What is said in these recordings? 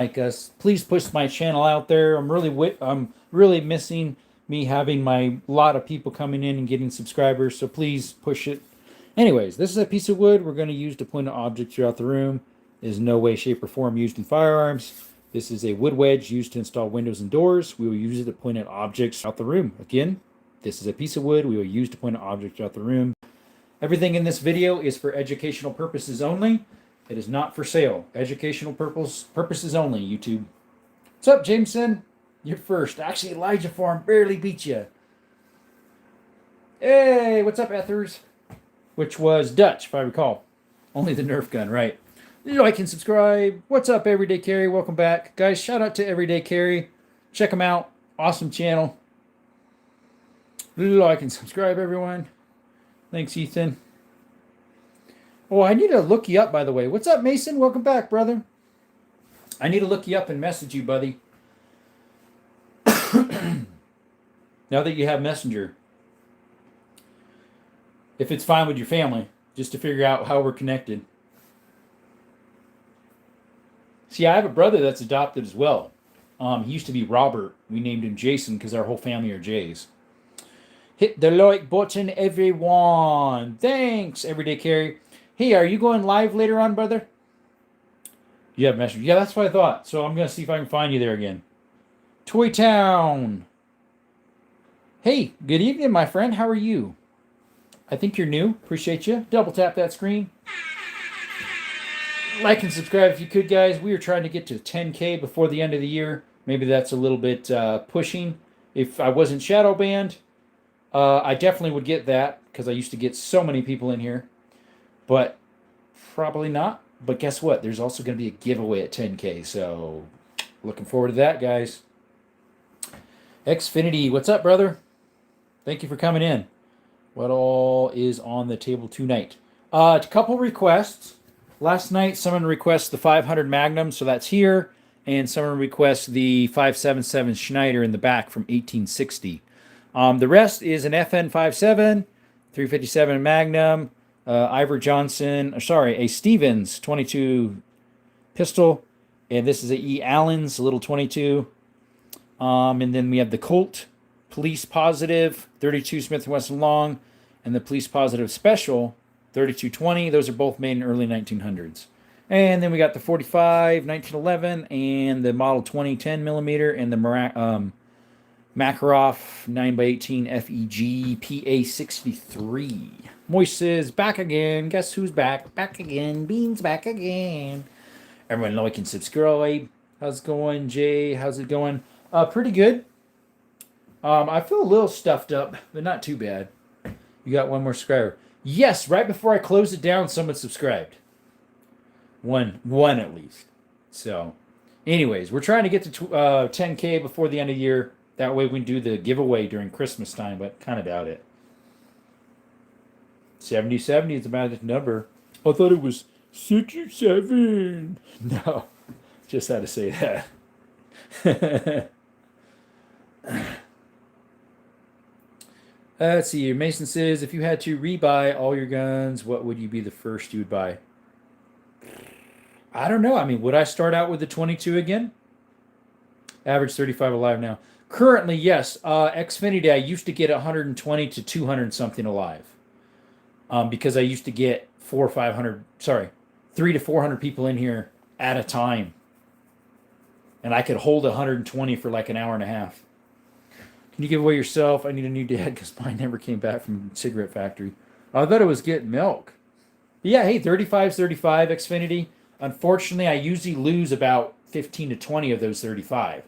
like us, please push my channel out there. I'm really missing me having my lot of people coming in and getting subscribers. So please push it. Anyways, this is a piece of wood we're going to use to point an object throughout the room. It is no way, shape, or form used in firearms. This is a wood wedge used to install windows and doors. We will use it to point at objects throughout the room. Again, this is a piece of wood we will use to point an object throughout the room. Everything in this video is for educational purposes only. It is not for sale. Educational purposes only, YouTube. What's up, Jameson? You're first. Actually, Elijah Farm barely beat you. Hey, what's up, Ethers? Which was Dutch, if I recall. Only the Nerf gun, right. Like and subscribe. What's up, Everyday Carry? Welcome back. Guys, shout out to Everyday Carry. Check them out. Awesome channel. Like and subscribe, everyone. Thanks, Ethan. Oh, I need to look you up, by the way. What's up, Mason? Welcome back, brother. I need to look you up and message you, buddy. Now that you have Messenger. If it's fine with your family, just to figure out how we're connected. See, I have a brother that's adopted as well. He used to be Robert. We named him Jason because our whole family are Jays. Hit the like button, everyone. Thanks, Everyday Carry. Hey, are you going live later on, brother? You have Messenger. Yeah, that's what I thought. So I'm going to see if I can find you there again. Toy Town. Hey, good evening, my friend. How are you? I think you're new. Appreciate you. Double tap that screen. Like and subscribe if you could, guys. We are trying to get to 10K before the end of the year. Maybe that's a little bit pushing. If I wasn't shadow banned, I definitely would get that because I used to get so many people in here. But probably not. But guess what? There's also going to be a giveaway at 10K. So looking forward to that, guys. Xfinity, what's up, brother? Thank you for coming in. What all is on the table tonight? A couple requests. Last night, someone requested the 500 Magnum, so that's here. And someone requested the 577 Schneider in the back from 1860. The rest is an FN57, 357 Magnum, Ivor Johnson, a Stevens 22 pistol, and this is a E. Allen's little 22. And then we have the Colt Police Positive 32 Smith & Wesson Long, and the Police Positive Special 3220. Those are both made in early 1900s. And then we got the 45 1911 and the Model 20 10 millimeter and the Makarov 9x18 FEG PA63. Moist is back again. Guess who's back? Back again. Bean's back again. Everyone like and subscribe. How's it going, Jay? How's it going? Pretty good. I feel a little stuffed up, but not too bad. You got one more subscriber. Yes, right before I closed it down, someone subscribed. One at least. So, anyways, we're trying to get to 10K before the end of the year. That way we can do the giveaway during Christmas time, but kind of doubt it. 70 is about the number. I thought it was 67. No, just had to say that. Let's see. Mason says, if you had to rebuy all your guns, what would you be the first you would buy? I don't know. I mean, would I start out with the 22 again? Average 35 alive now. Currently, yes. Xfinity, I used to get 120 to 200 something alive. Because I used to get 300 to 400 people in here at a time. And I could hold 120 for like an hour and a half. Can you give away yourself? I need a new dad because mine never came back from cigarette factory. I thought it was getting milk. But yeah, hey, 35's 35, Xfinity. Unfortunately, I usually lose about 15 to 20 of those 35.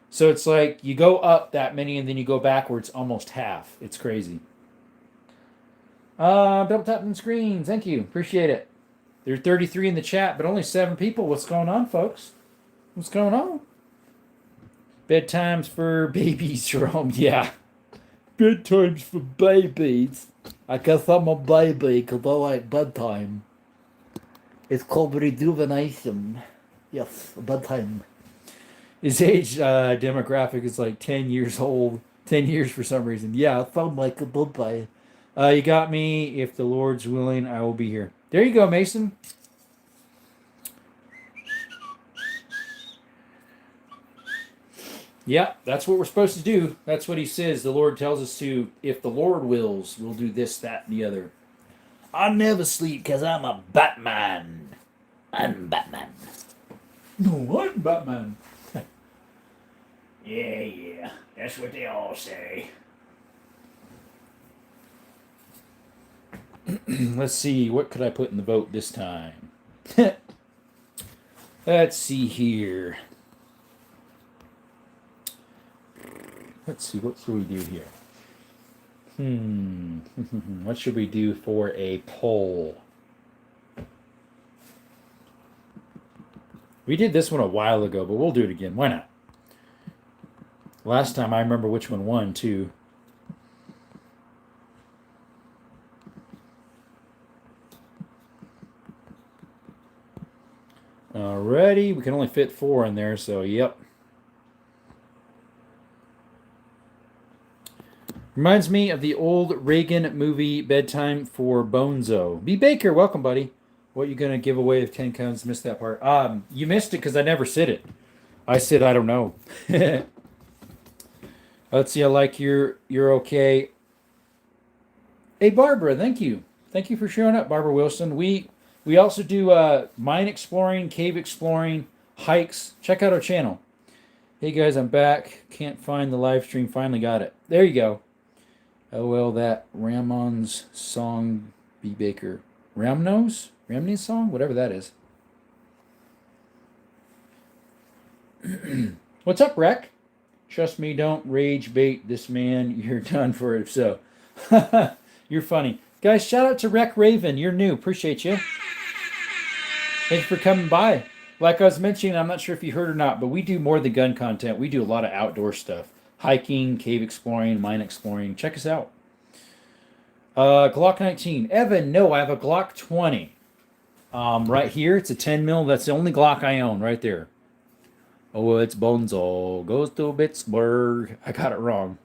So it's like you go up that many and then you go backwards almost half. It's crazy. Double tapping the screen. Thank you. Appreciate it. There are 33 in the chat, but only 7 people. What's going on, folks? What's going on? Bedtimes for babies, Jerome. Yeah. Bedtimes for babies. I guess I'm a baby because I like bedtime. It's called rejuvenation. Yes, bedtime. His age demographic is like 10 years old. 10 years for some reason. Yeah, I sound like a bedtime. You got me. If the Lord's willing, I will be here. There you go, Mason. Yeah, that's what we're supposed to do. That's what he says. The Lord tells us to, if the Lord wills, we'll do this, that, and the other. I never sleep because I'm a Batman. I'm Batman. No, I'm Batman. Yeah, yeah. That's what they all say. Let's see. What could I put in the vote this time? Let's see here. Let's see. What should we do here? What should we do for a poll? We did this one a while ago, but we'll do it again. Why not? Last time I remember which one won, too. Alrighty, we can only fit 4 in there, so yep. Reminds me of the old Reagan movie Bedtime for Bonzo. B. Baker, welcome, buddy. What you gonna give away if 10 comes? Missed that part. You missed it because I never said it. I said I don't know. Let's see. I like you're okay. Hey, Barbara, thank you. Thank you for showing up, Barbara Wilson. We also do mine exploring, cave exploring, hikes. Check out our channel. Hey guys, I'm back. Can't find the live stream. Finally got it. There you go. Oh well, that Ramon's song, B. Baker. Ramnos? Ramney's song? Whatever that is. What's up, Rec? Trust me, don't rage bait this man. You're done for it. So, you're funny. Guys, shout out to Rec Raven. You're new. Appreciate you. Thanks for coming by. Like I was mentioning, I'm not sure if you heard or not, but we do more than gun content. We do a lot of outdoor stuff. Hiking, cave exploring, mine exploring. Check us out. Glock 19. Evan, no, I have a Glock 20. Right here, it's a 10 mil. That's the only Glock I own right there. Oh, it's Bonzo. Goes to Pittsburgh. I got it wrong.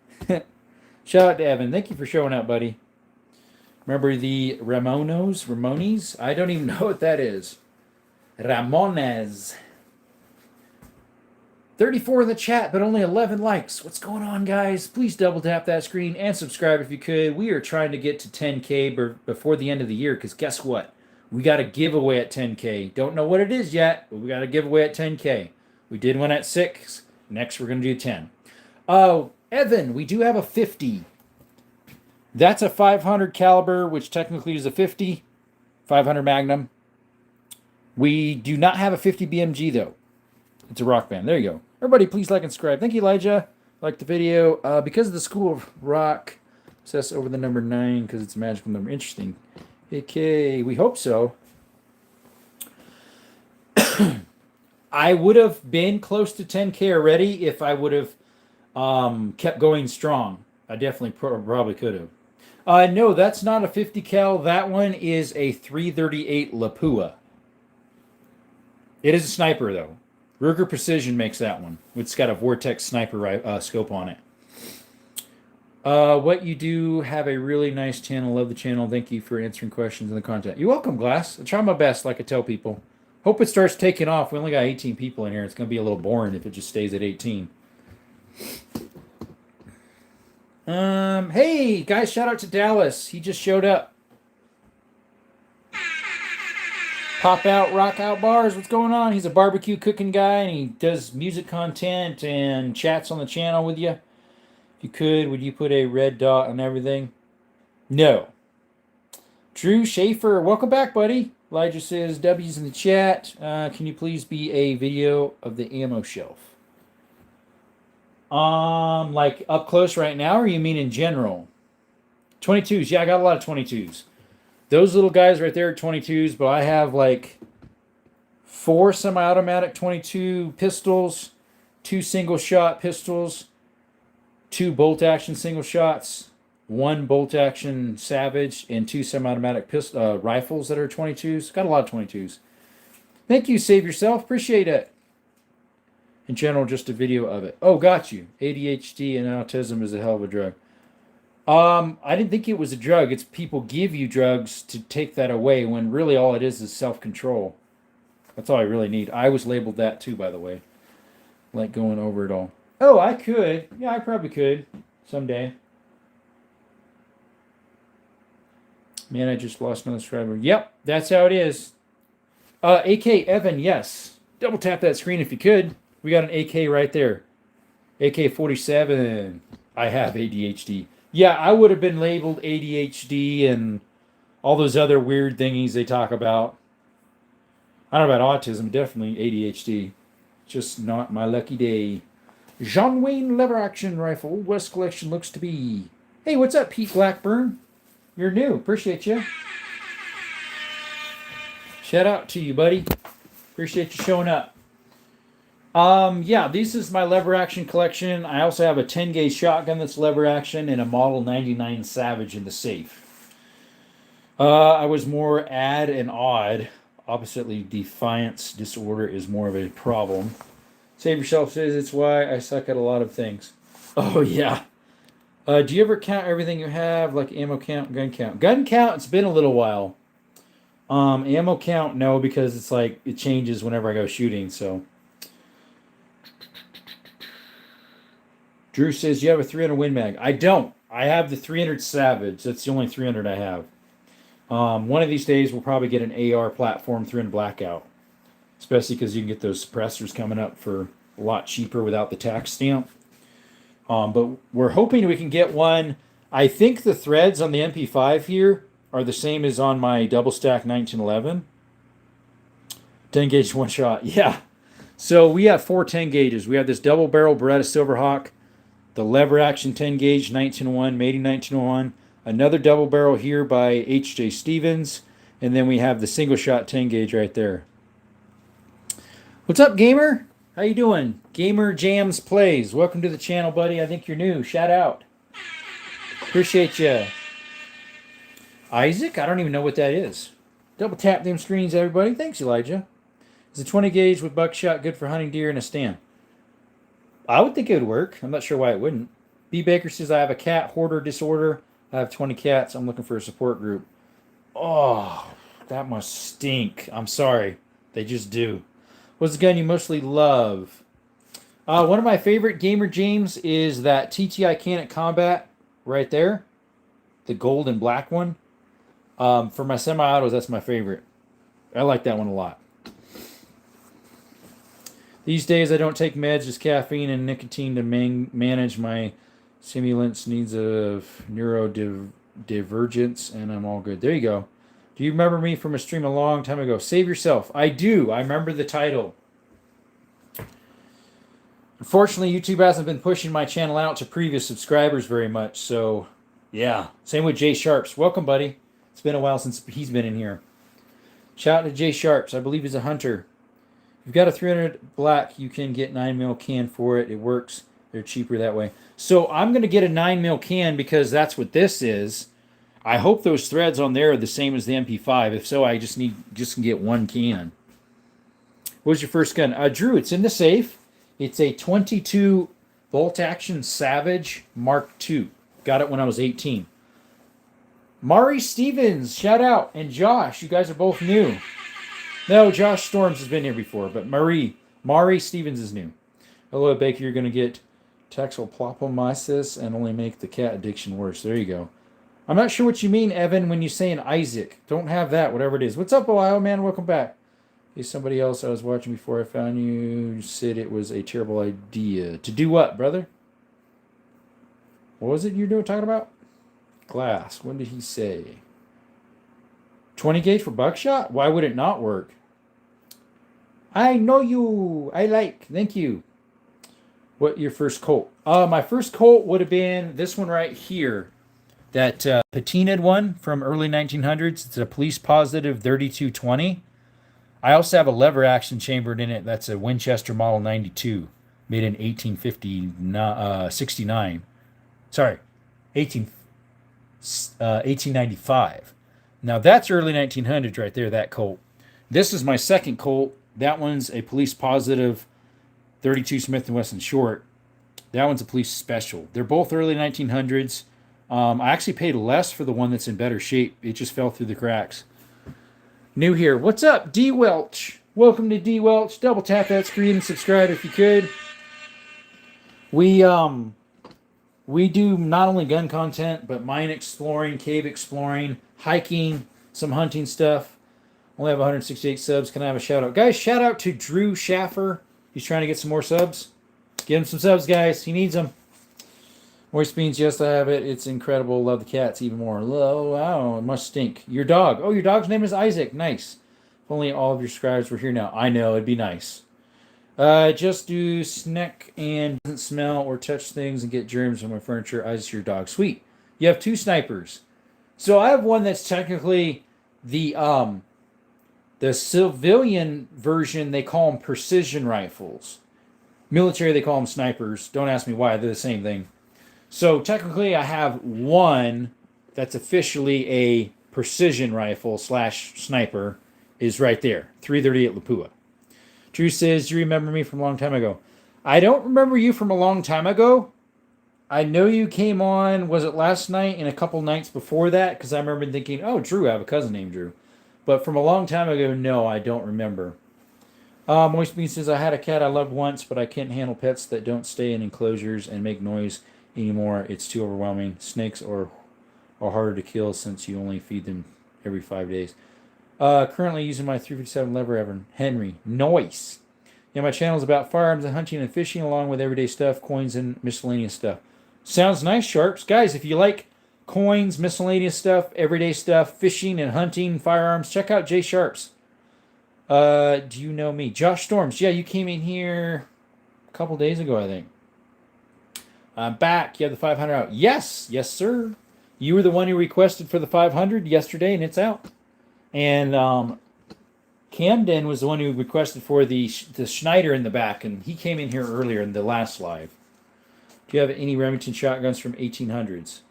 Shout out to Evan. Thank you for showing up, buddy. Remember the Ramones? I don't even know what that is. Ramones. 34 in the chat, but only 11 likes. What's going on, guys? Please double tap that screen and subscribe if you could. We are trying to get to 10K before the end of the year, because guess what? We got a giveaway at 10K. Don't know what it is yet, but we got a giveaway at 10K. We did one at 6. Next, we're going to do 10. Oh, Evan, we do have a 50. That's a 500 caliber, which technically is a 50. 500 Magnum. We do not have a 50 BMG, though. It's a Rock Band. There you go. Everybody, please like and subscribe. Thank you, Elijah. Like the video. Because of the School of Rock, obsess over the number 9 because it's a magical number. Interesting. Okay, we hope so. I would have been close to 10K already if I would have kept going strong. I definitely probably could have. No, that's not a 50 cal. That one is a 338 Lapua. It is a sniper, though. Ruger Precision makes that one. It's got a Vortex sniper scope on it. What you do, have a really nice channel. Love the channel. Thank you for answering questions and the content. You're welcome, Glass. I try my best, like I tell people. Hope it starts taking off. We only got 18 people in here. It's going to be a little boring if it just stays at 18. Hey, guys, shout out to Dallas. He just showed up. Pop out, rock out bars. What's going on? He's a barbecue cooking guy, and he does music content and chats on the channel with you. If you could, would you put a red dot on everything? No. Drew Schaefer, welcome back, buddy. Elijah says, W's in the chat. Can you please be a video of the ammo shelf? Like up close right now, or you mean in general? 22s. Yeah, I got a lot of 22s. Those little guys right there are 22s, but I have like 4 semi-automatic 22 pistols, 2 single-shot pistols, 2 bolt-action single shots, 1 bolt-action Savage, and 2 semi-automatic rifles that are 22s. Got a lot of 22s. Thank you, Save Yourself. Appreciate it. In general, just a video of it. Oh, got you. ADHD and autism is a hell of a drug. I didn't think it was a drug. It's people give you drugs to take that away when really all it is self-control. That's all I really need. I was labeled that too, by the way. Like going over it all. Oh, I could. Yeah, I probably could someday. Man, I just lost another subscriber. Yep, that's how it is. AK Evan, yes. Double tap that screen if you could. We got an AK right there. AK 47. I have ADHD. Yeah, I would have been labeled ADHD and all those other weird thingies they talk about. I don't know about autism, definitely ADHD. Just not my lucky day. John Wayne lever action rifle. Old West collection looks to be. Hey, what's up, Pete Blackburn? You're new. Appreciate you. Shout out to you, buddy. Appreciate you showing up. Yeah, this is my lever action collection. I also have a 10 gauge shotgun that's lever action and a Model 99 Savage in the safe. I was more add and odd. Oppositely, defiance disorder is more of a problem. Save Yourself says it's why I suck at a lot of things. Oh, yeah. Do you ever count everything you have, like ammo count, gun count? Gun count, it's been a little while. Ammo count, no, because it's like it changes whenever I go shooting, so. Drew says you have a 300 Win Mag. I don't. I have the 300 Savage. That's the only 300 I have. One of these days we'll probably get an AR platform 300 Blackout. Especially because you can get those suppressors coming up for a lot cheaper without the tax stamp. But we're hoping we can get one. I think the threads on the MP5 here are the same as on my double stack 1911. 10 gauge one shot. Yeah. So we have 4 10 gauges. We have this double barrel Beretta Silverhawk, the lever action 10 gauge 1901, made in 1901, another double barrel here by H.J. Stevens, and then we have the single shot 10 gauge right there. What's up, gamer? How you doing? Gamer Jams Plays. Welcome to the channel, buddy. I think you're new. Shout out. Appreciate you. Isaac? I don't even know what that is. Double tap them screens, everybody. Thanks, Elijah. Is a 20 gauge with buckshot good for hunting deer in a stand? I would think it would work. I'm not sure why it wouldn't. B. Baker says, I have a cat hoarder disorder. I have 20 cats. I'm looking for a support group. Oh, that must stink. I'm sorry. They just do. What's the gun you mostly love? One of my favorite Gamer James is that TTI Canet Combat right there. The gold and black one. For my semi-autos, that's my favorite. I like that one a lot. These days, I don't take meds, just caffeine and nicotine to manage my stimulants needs of neurodivergence, and I'm all good. There you go. Do you remember me from a stream a long time ago? Save Yourself. I do. I remember the title. Unfortunately, YouTube hasn't been pushing my channel out to previous subscribers very much, so yeah. Same with Jay Sharps. Welcome, buddy. It's been a while since he's been in here. Shout out to Jay Sharps. I believe he's a hunter. If you've got a 300 black, you can get 9mm can for it. It works. They're cheaper that way. So I'm going to get a 9mm can because that's what this is. I hope those threads on there are the same as the MP5. If so, I just can get one can. What was your first gun? Drew, it's in the safe. It's a 22 bolt action Savage Mark II. Got it when I was 18. Mari Stevens, shout out. And Josh, you guys are both new. No, Josh Storms has been here before, but Mari Stevens is new. Hello, Baker, you're going to get toxoplasmosis and only make the cat addiction worse. There you go. I'm not sure what you mean, Evan, when you say an Isaac. Don't have that, whatever it is. What's up, Ohio, man? Welcome back. Hey, somebody else I was watching before I found you said it was a terrible idea. To do what, brother? What was it you're talking about? Glass. What did he say? 20 gauge for buckshot? Why would it not work? I know you. I like. Thank you. What your first Colt? My first Colt would have been this one right here. That patinaed one from early 1900s. It's a police positive 3220. I also have a lever action chambered in it. That's a Winchester Model 92, made in 1869. Sorry, 1895. Now that's early 1900s right there, that Colt. This is my second Colt. That one's a police positive 32 Smith & Wesson short. That one's a police special. They're both early 1900s. I actually paid less for the one that's in better shape. It just fell through the cracks. New here. What's up, D. Welch? Welcome to D. Welch. Double tap that screen and subscribe if you could. We do not only gun content, but mine exploring, cave exploring, hiking, some hunting stuff. Only have 168 subs. Can I have a shout out? Guys, shout out to Drew Schaffer. He's trying to get some more subs. Get him some subs, guys. He needs them. Moist Beans, yes, I have it. It's incredible. Love the cats even more. Oh, wow, it must stink. Your dog. Oh, your dog's name is Isaac. Nice. If only all of your subscribers were here now. I know, it'd be nice. Just do snack and doesn't smell or touch things and get germs on my furniture. Ice your dog. Sweet. You have two snipers. So I have one that's technically the civilian version. They call them precision rifles. Military, they call them snipers. Don't ask me why. They're the same thing. So technically, I have one that's officially a precision rifle / sniper. Is right there. 338 Lapua. Drew says, "Do you remember me from a long time ago?" I don't remember you from a long time ago. I know you came on, was it last night and a couple nights before that? Because I remember thinking, oh, Drew, I have a cousin named Drew. But from a long time ago, no, I don't remember. Moist Bean says, I had a cat I loved once, but I can't handle pets that don't stay in enclosures and make noise anymore. It's too overwhelming. Snakes are harder to kill since you only feed them every 5 days. Currently using my 357 lever Evan Henry. Noise. Yeah, my channel is about firearms and hunting and fishing, along with everyday stuff, coins, and miscellaneous stuff. Sounds nice, Sharps. Guys, if you like coins, miscellaneous stuff, everyday stuff, fishing and hunting, firearms, check out Jay Sharps. Do you know me? Josh Storms. Yeah, you came in here a couple days ago, I think. I'm back. You have the 500 out. Yes. Yes, sir. You were the one who requested for the 500 yesterday, and it's out. And Camden was the one who requested for the Schneider in the back, and he came in here earlier in the last live. Do you have any Remington shotguns from 1800s?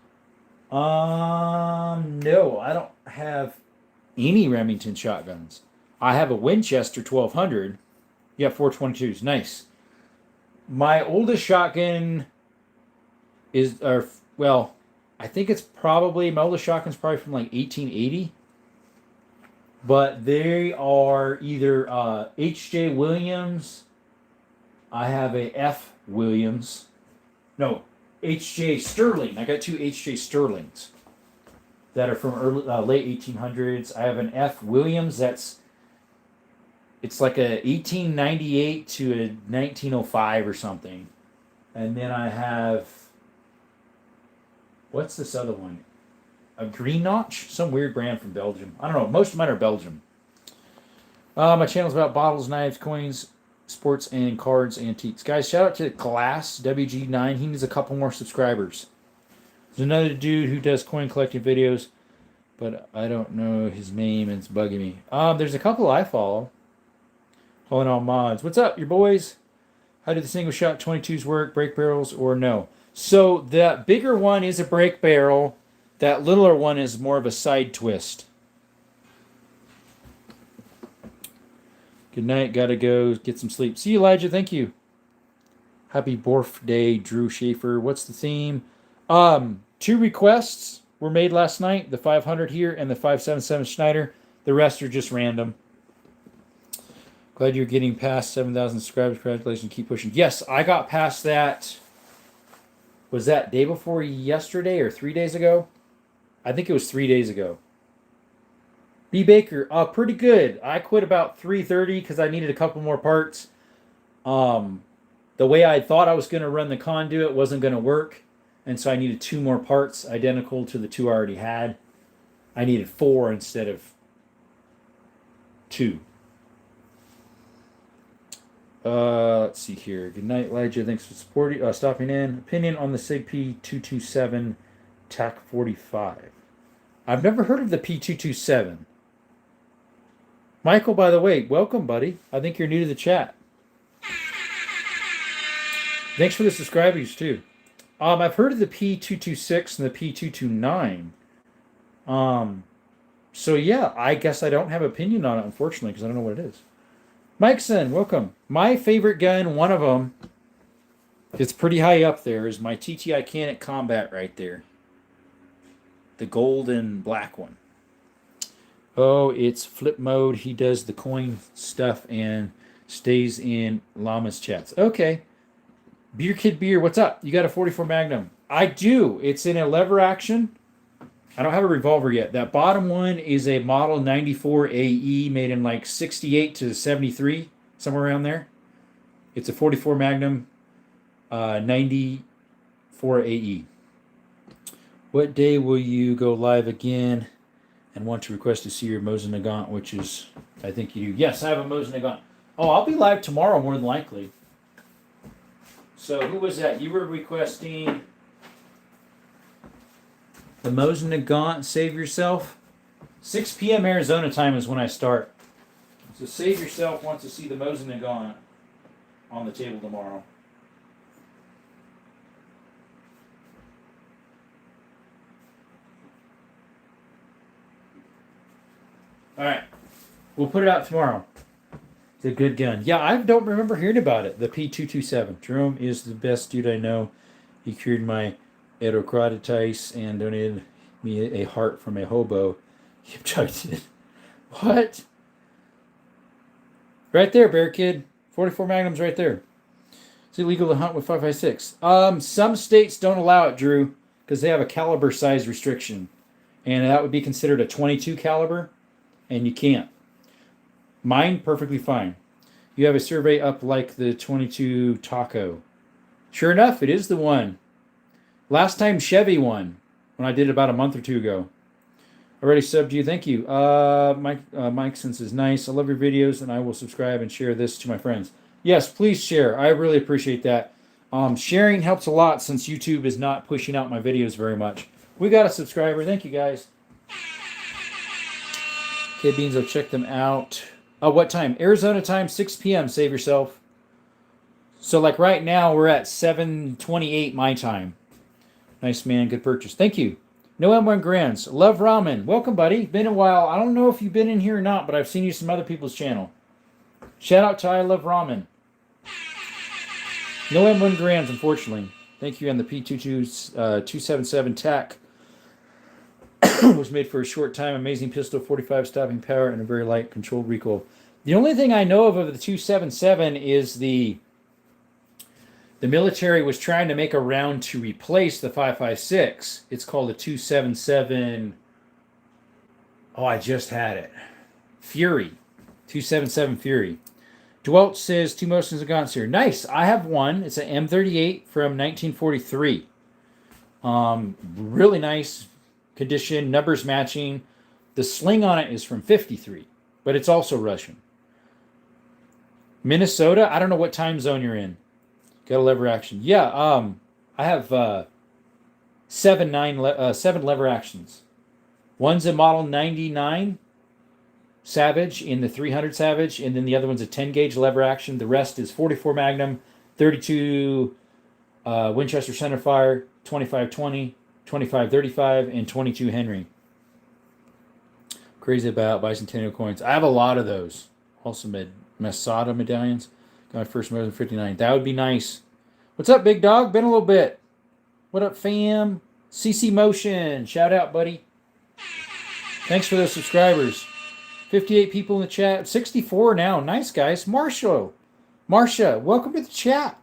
No, I don't have any Remington shotguns. I have a Winchester 1200. Yeah, 422s. Nice. My oldest shotgun is, I think it's probably, my oldest shotgun's probably from like 1880. But they are either H.J. Williams. I have a F. Williams. No, H.J. Sterling. I got two H.J. Sterlings that are from late 1800s. I have an F. Williams it's like a 1898 to a 1905 or something. And then I have, what's this other one? A Green Notch? Some weird brand from Belgium. I don't know. Most of mine are Belgium. My channel's about bottles, knives, coins, sports, and cards, antiques. Guys, shout out to Glass WG9. He needs a couple more subscribers. There's another dude who does coin collecting videos, but I don't know his name and it's bugging me. There's a couple I follow. Calling all mods. What's up, your boys? How do the single shot 22s work? Break barrels or no? So the bigger one is a break barrel. That littler one is more of a side twist. Good night. Gotta go get some sleep. See you, Elijah. Thank you. Happy birthday, Drew Schaefer. What's the theme? 2 requests were made last night. The 500 here and the 577 Schneider. The rest are just random. Glad you're getting past 7,000 subscribers. Congratulations. Keep pushing. Yes, I got past that. Was that day before yesterday or 3 days ago? I think it was 3 days ago. B. Baker, pretty good. I quit about 3:30 because I needed a couple more parts. The way I thought I was going to run the conduit wasn't going to work, and so I needed 2 more parts identical to the 2 I already had. I needed 4 instead of 2. Let's see here. Good night, Elijah. Thanks for stopping in. Opinion on the SIG P227 TAC 45. I've never heard of the P227. Michael, by the way, welcome, buddy. I think you're new to the chat. Thanks for the subscribers, too. I've heard of the P226 and the P229. So, yeah, I guess I don't have an opinion on it, unfortunately, because I don't know what it is. Mikeson, welcome. My favorite gun, one of them, it's pretty high up there, is my TTI Canik Combat right there. The gold and black one. Oh, it's flip mode. He does the coin stuff and stays in Llama's chats. Okay. Beer Kid Beer, what's up? You got a 44 Magnum? I do. It's in a lever action. I don't have a revolver yet. That bottom one is a Model 94 AE made in like 68 to 73, somewhere around there. It's a 44 Magnum 94 AE. What day will you go live again and want to request to see your Mosin Nagant, which is, I think you do. Yes, I have a Mosin Nagant. Oh, I'll be live tomorrow more than likely. So who was that? You were requesting the Mosin Nagant, Save Yourself. 6 p.m. Arizona time is when I start. So Save Yourself wants to see the Mosin Nagant on the table tomorrow. All right. We'll put it out tomorrow. It's a good gun. Yeah, I don't remember hearing about it. The P227. Jerome is the best dude I know. He cured my endocarditis and donated me a heart from a hobo. He objected. What? Right there, Bear Kid. 44 Magnums right there. It's illegal to hunt with 5.56. Some states don't allow it, Drew, because they have a caliber size restriction. And that would be considered a 22 caliber, and you can't. Mine, perfectly fine. You have a survey up like the 22 Taco. Sure enough, it is the one. Last time Chevy won, when I did it about a month or two ago. Already subbed you, thank you. Mike Sense is nice. I love your videos, and I will subscribe and share this to my friends. Yes, please share. I really appreciate that. Sharing helps a lot since YouTube is not pushing out my videos very much. We got a subscriber. Thank you, guys. Okay, Beans, I'll check them out. What time? Arizona time, 6 p.m. Save yourself. So, like right now, we're at 7:28 my time. Nice, man. Good purchase. Thank you. No M1 Grands. Love Ramen. Welcome, buddy. Been a while. I don't know if you've been in here or not, but I've seen you some other people's channel. Shout out to I Love Ramen. No M1 Grands, unfortunately. Thank you. And the P277 TAC was made for a short time. Amazing pistol, 45 stopping power, and a very light controlled recoil. The only thing I know of the 277 is the military was trying to make a round to replace the 5.56. It's called a 277. Oh, I just had it. Fury. 277 Fury. Dwelt says 2 Mosin Nagants here. Nice. I have one. It's an M38 from 1943. Really nice condition, numbers matching. The sling on it is from 53, but it's also Russian. Minnesota, I don't know what time zone you're in. Got a lever action. Yeah, I have 7 lever actions. One's a Model 99 Savage in the 300 Savage, and then the other one's a 10 gauge lever action. The rest is 44 Magnum, 32 Winchester centerfire, 25-20, 25-35, and 22 Henry. Crazy about bicentennial coins. I have a lot of those. Also Masada medallions. Got my first Mosin 59. That would be nice. What's up, big dog? Been a little bit. What up, fam? CC Motion. Shout out, buddy. Thanks for those subscribers. 58 people in the chat. 64 now. Nice, guys. Marsha, welcome to the chat.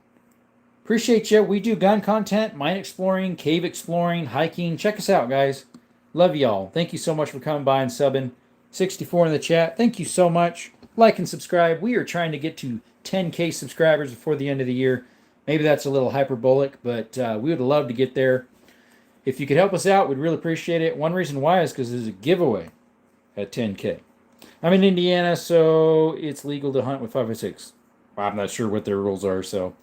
Appreciate you. We do gun content, mine exploring, cave exploring, hiking. Check us out, guys. Love y'all. Thank you so much for coming by and subbing. 64 in the chat. Thank you so much. Like and subscribe. We are trying to get to 10K subscribers before the end of the year. Maybe that's a little hyperbolic, but we would love to get there. If you could help us out, we'd really appreciate it. One reason why is because there's a giveaway at 10K. I'm in Indiana, so it's legal to hunt with 5.56. I'm not sure what their rules are, so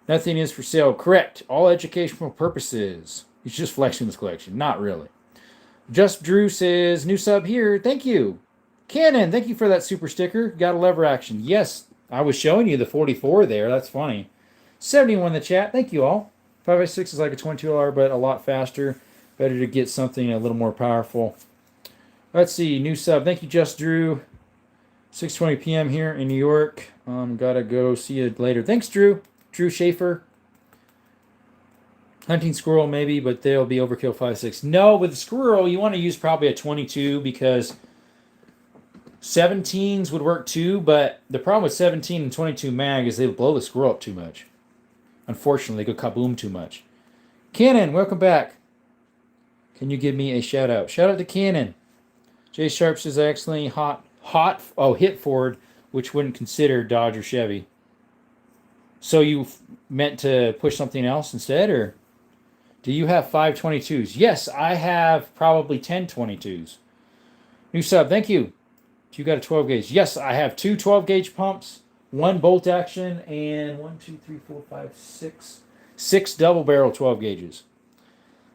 nothing is for sale. Correct. All educational purposes. He's just flexing this collection. Not really. Just Drew says, new sub here. Thank you. Cannon, thank you for that super sticker. Got a lever action. Yes, I was showing you the 44 there. That's funny. 71 in the chat. Thank you all. 5.6 is like a 22R, but a lot faster. Better to get something a little more powerful. Let's see. New sub. Thank you, Just Drew. 6:20 p.m. here in New York. Gotta go. See you later. Thanks, Drew. Drew Schaefer. Hunting squirrel maybe, but they'll be overkill 5.6. No, with the squirrel, you want to use probably a 22 because 17s would work too, but the problem with 17 and 22 mag is they blow the squirrel up too much. Unfortunately, they go kaboom too much. Cannon, welcome back. Can you give me a shout out? Shout out to Cannon. Jay Sharp says I accidentally hit Ford, which wouldn't consider Dodge or Chevy. So you meant to push something else instead, or do you have 522s? Yes, I have probably 1022s. New sub, thank you. You got a 12 gauge. Yes, I have two 12 gauge pumps, one bolt action, and 6 double barrel 12 gauges.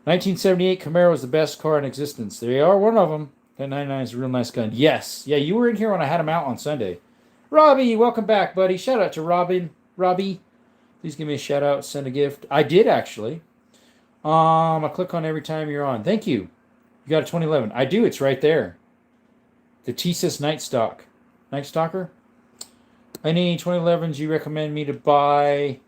1978 Camaro is the best car in existence. They are one of them. That 99 is a real nice gun. Yes. Yeah, you were in here when I had them out on Sunday. Robbie, welcome back, buddy. Shout out to Robin. Robbie, please give me a shout out. Send a gift. I did, actually. I click on every time you're on. Thank you. You got a 2011. I do. It's right there. The TSIS Night Stalker. Any 2011s you recommend me to buy?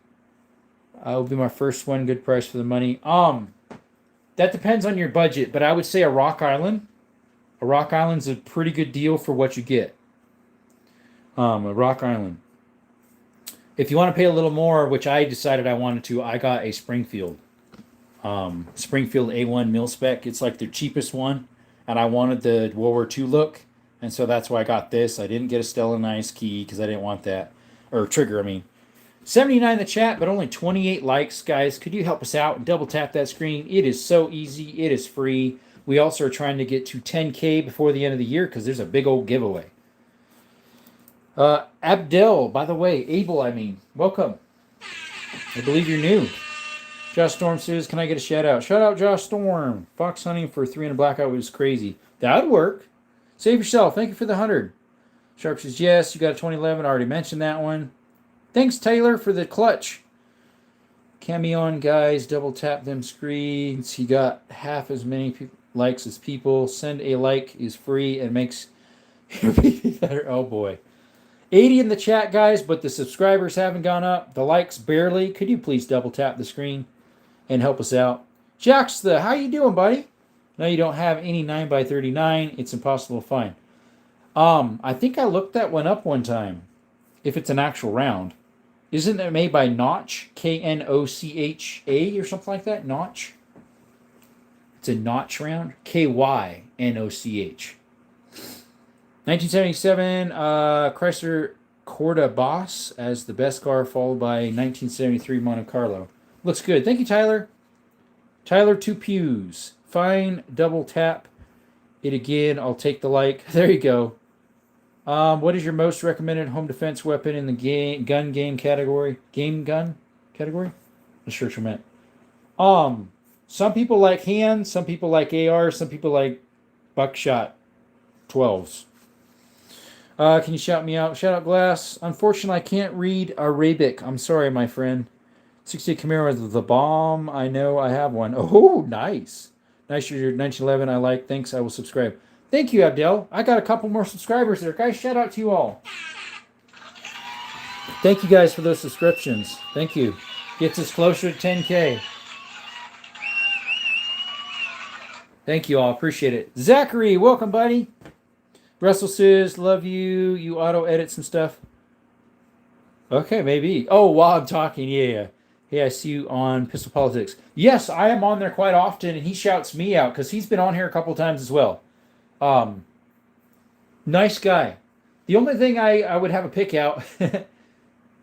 Will be my first one. Good price for the money. That depends on your budget, but I would say a Rock Island. A Rock Island's a pretty good deal for what you get. A Rock Island. If you want to pay a little more, which I decided I wanted to, I got a Springfield. Springfield A1 mil spec. It's like their cheapest one, and I wanted the World War II look, and so that's why I got this. I didn't get a Stella Nice key because I didn't want that. Or trigger, I mean. 79 in the chat, but only 28 likes, guys. Could you help us out and double tap that screen? It is so easy. It is free. We also are trying to get to 10K before the end of the year because there's a big old giveaway. Abdel, by the way, Abel, welcome. I believe you're new. Josh Storm says, can I get a shout out? Shout out Josh Storm. Fox hunting for 300 blackout was crazy. That would work. Save yourself. Thank you for the 100. Sharp says, yes, you got a 2011. I already mentioned that one. Thanks, Taylor, for the clutch. Camion guys, double tap them screens. He got half as many likes as people. Send a like is free and makes your baby better. Oh, boy. 80 in the chat, guys, but the subscribers haven't gone up. The likes barely. Could you please double tap the screen and help us out? Jax, how you doing, buddy? No, you don't have any 9x39. It's impossible to find. I think I looked that one up one time. If it's an actual round. Isn't it made by Notch? Knocha or something like that? Notch? It's a Notch round? Kynoch. 1977, Chrysler Corda Boss as the best car, followed by 1973 Monte Carlo. Looks good. Thank you, Tyler. Tyler, 2 pews. Fine, double tap it again. I'll take the like. There you go. What is your most recommended home defense weapon in the gun category? Game gun category? Not sure what you meant. Some people like hands, some people like AR, some people like buckshot 12s. Can you shout me out? Shout out Glass. Unfortunately, I can't read Arabic. I'm sorry, my friend. 68 Camaro is the bomb. I know I have one. Oh, nice. Nice year, 1911. I like. Thanks. I will subscribe. Thank you, Abdel. I got a couple more subscribers there. Guys, shout out to you all. Thank you guys for those subscriptions. Thank you. Gets us closer to 10K. Thank you all. Appreciate it. Zachary, welcome, buddy. Russell says, love you. You auto-edit some stuff. Okay, maybe. Oh, while I'm talking, yeah. Hey, I see you on Pistol Politics. Yes, I am on there quite often, and he shouts me out because he's been on here a couple times as well. Nice guy. The only thing I would have a pick out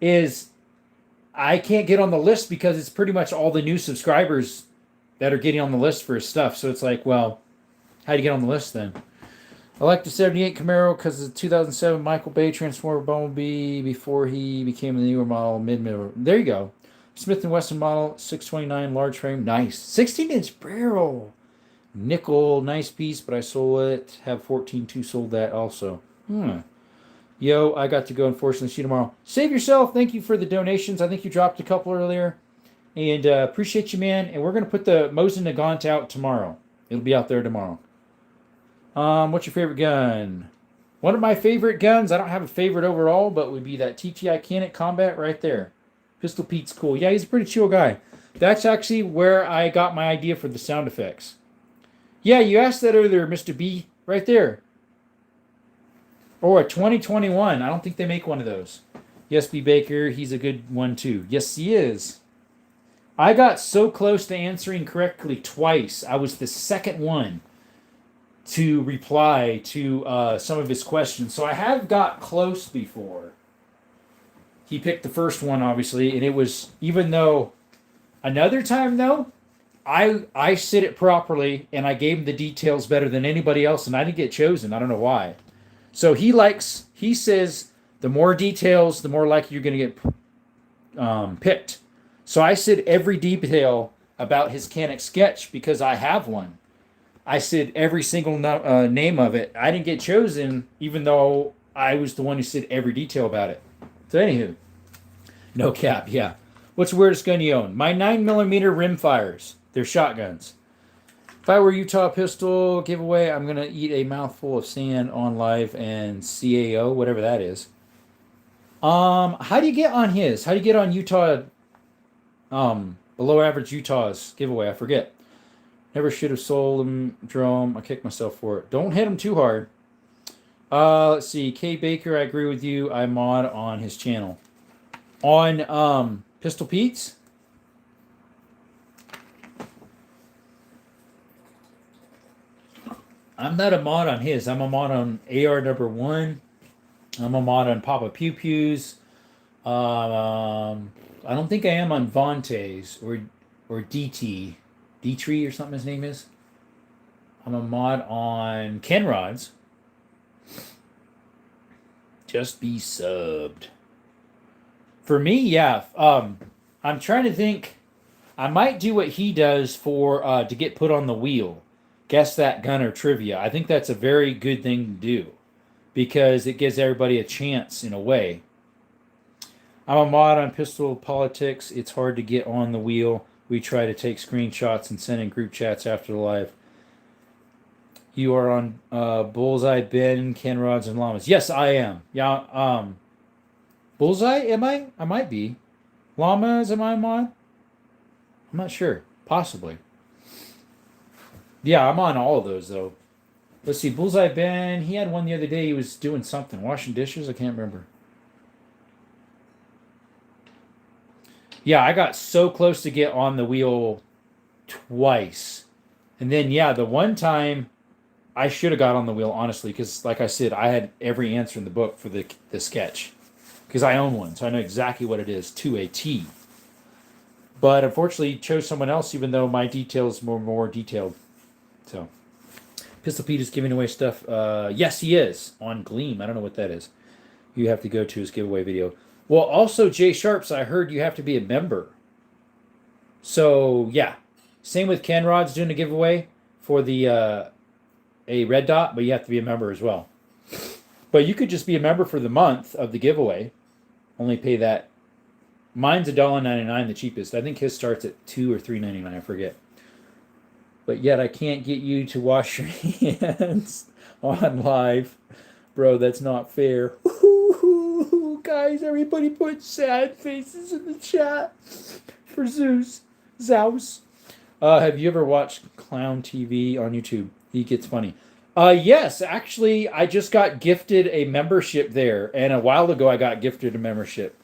is I can't get on the list because it's pretty much all the new subscribers that are getting on the list for his stuff. So it's like, well, how do you get on the list then? I like the 78 Camaro because the 2007 Michael Bay Transformer Bumblebee before he became the newer model, mid-middle. There you go. Smith & Wesson model, 629 large frame. Nice. 16-inch barrel. Nickel, nice piece, but I sold it. Have 14.2 sold that also. Yo, I got to go unfortunately see you tomorrow. Save yourself. Thank you for the donations. I think you dropped a couple earlier. And appreciate you, man. And we're going to put the Mosin Nagant out tomorrow. It'll be out there tomorrow. What's your favorite gun? One of my favorite guns, I don't have a favorite overall, but would be that TTI Kinetic Combat right there. Pistol Pete's cool. Yeah, he's a pretty chill guy. That's actually where I got my idea for the sound effects. Yeah, you asked that earlier, Mr. B. Right there. Or a 2021. I don't think they make one of those. Yes, B. Baker. He's a good one, too. Yes, he is. I got so close to answering correctly twice. I was the second one to reply to some of his questions. So I have got close before. He picked the first one, obviously, and it was, even though another time though, I said it properly and I gave him the details better than anybody else, and I didn't get chosen. I don't know why. So he says the more details, the more likely you're going to get picked. So I said every detail about his Canic sketch because I have one. I said every single name of it. I didn't get chosen, even though I was the one who said every detail about it. So anywho, no cap, yeah. What's the weirdest gun you own? My 9mm rimfires. They're shotguns. If I were Utah pistol giveaway, I'm gonna eat a mouthful of sand on live and CAO, whatever that is. How do you get on his? How do you get on Utah? Below average Utah's giveaway. I forget. Never should have sold him, Jerome. I kicked myself for it. Don't hit him too hard. Let's see. K Baker, I agree with you. I mod on his channel. On Pistol Pete's. I'm not a mod on his. I'm a mod on AR number 1. I'm a mod on Papa Pew Pews. I don't think I am on Vontae's or DT. D-Tree or something his name is. I'm a mod on Kenrod's. Just be subbed. For me, yeah. I'm trying to think. I might do what he does for to get put on the wheel. Guess that gun or trivia. I think that's a very good thing to do because it gives everybody a chance in a way. I'm a mod on Pistol Politics. It's hard to get on the wheel. We try to take screenshots and send in group chats after the live. You are on Bullseye, Ben, Ken Rods, and Llamas. Yes, I am. Yeah. Bullseye, am I? I might be. Llamas, am I on? I'm not sure. Possibly. Yeah, I'm on all of those though. Let's see. Bullseye Ben. He had one the other day. He was doing something, washing dishes. I can't remember. Yeah, I got so close to get on the wheel twice. And then, yeah, the one time I should have got on the wheel, honestly, because, like I said, I had every answer in the book for the sketch. Because I own one, so I know exactly what it is to a T. But unfortunately, chose someone else, even though my details were more detailed. So, Pistol Pete is giving away stuff. Yes, he is on Gleam. I don't know what that is. You have to go to his giveaway video. Well, also, Jay Sharps, I heard you have to be a member. So, yeah. Same with Ken Rod's doing a giveaway for the a red dot, but you have to be a member as well. But you could just be a member for the month of the giveaway. Only pay that. Mine's $1.99, the cheapest. I think his starts at $2 or $3.99. I forget. But yet I can't get you to wash your hands on live. Bro, that's not fair. Guys, everybody put sad faces in the chat for Zeus. Zaus. Have you ever watched Clown TV on YouTube? He gets funny. Yes, actually, I just got gifted a membership there, and a while ago I got gifted a membership.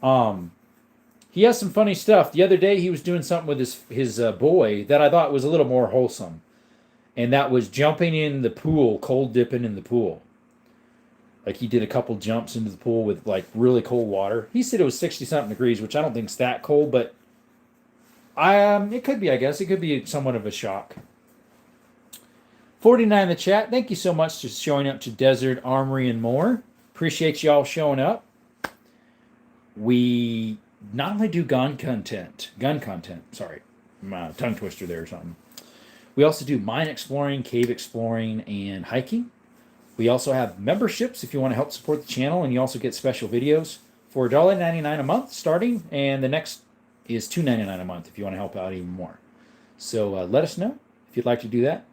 He has some funny stuff. The other day he was doing something with his boy that I thought was a little more wholesome, and that was jumping in the pool, cold dipping in the pool. Like he did a couple jumps into the pool with like really cold water. He said it was 60-something degrees, which I don't think is that cold, but it could be, I guess. It could be somewhat of a shock. 49 in the chat. Thank you so much for showing up to Desert Armory and more. Appreciate y'all showing up. We not only do gun content, sorry. Tongue twister there or something. We also do mine exploring, cave exploring, and hiking. We also have memberships if you want to help support the channel, and you also get special videos for $1.99 a month starting, and the next is $2.99 a month if you want to help out even more. So let us know if you'd like to do that.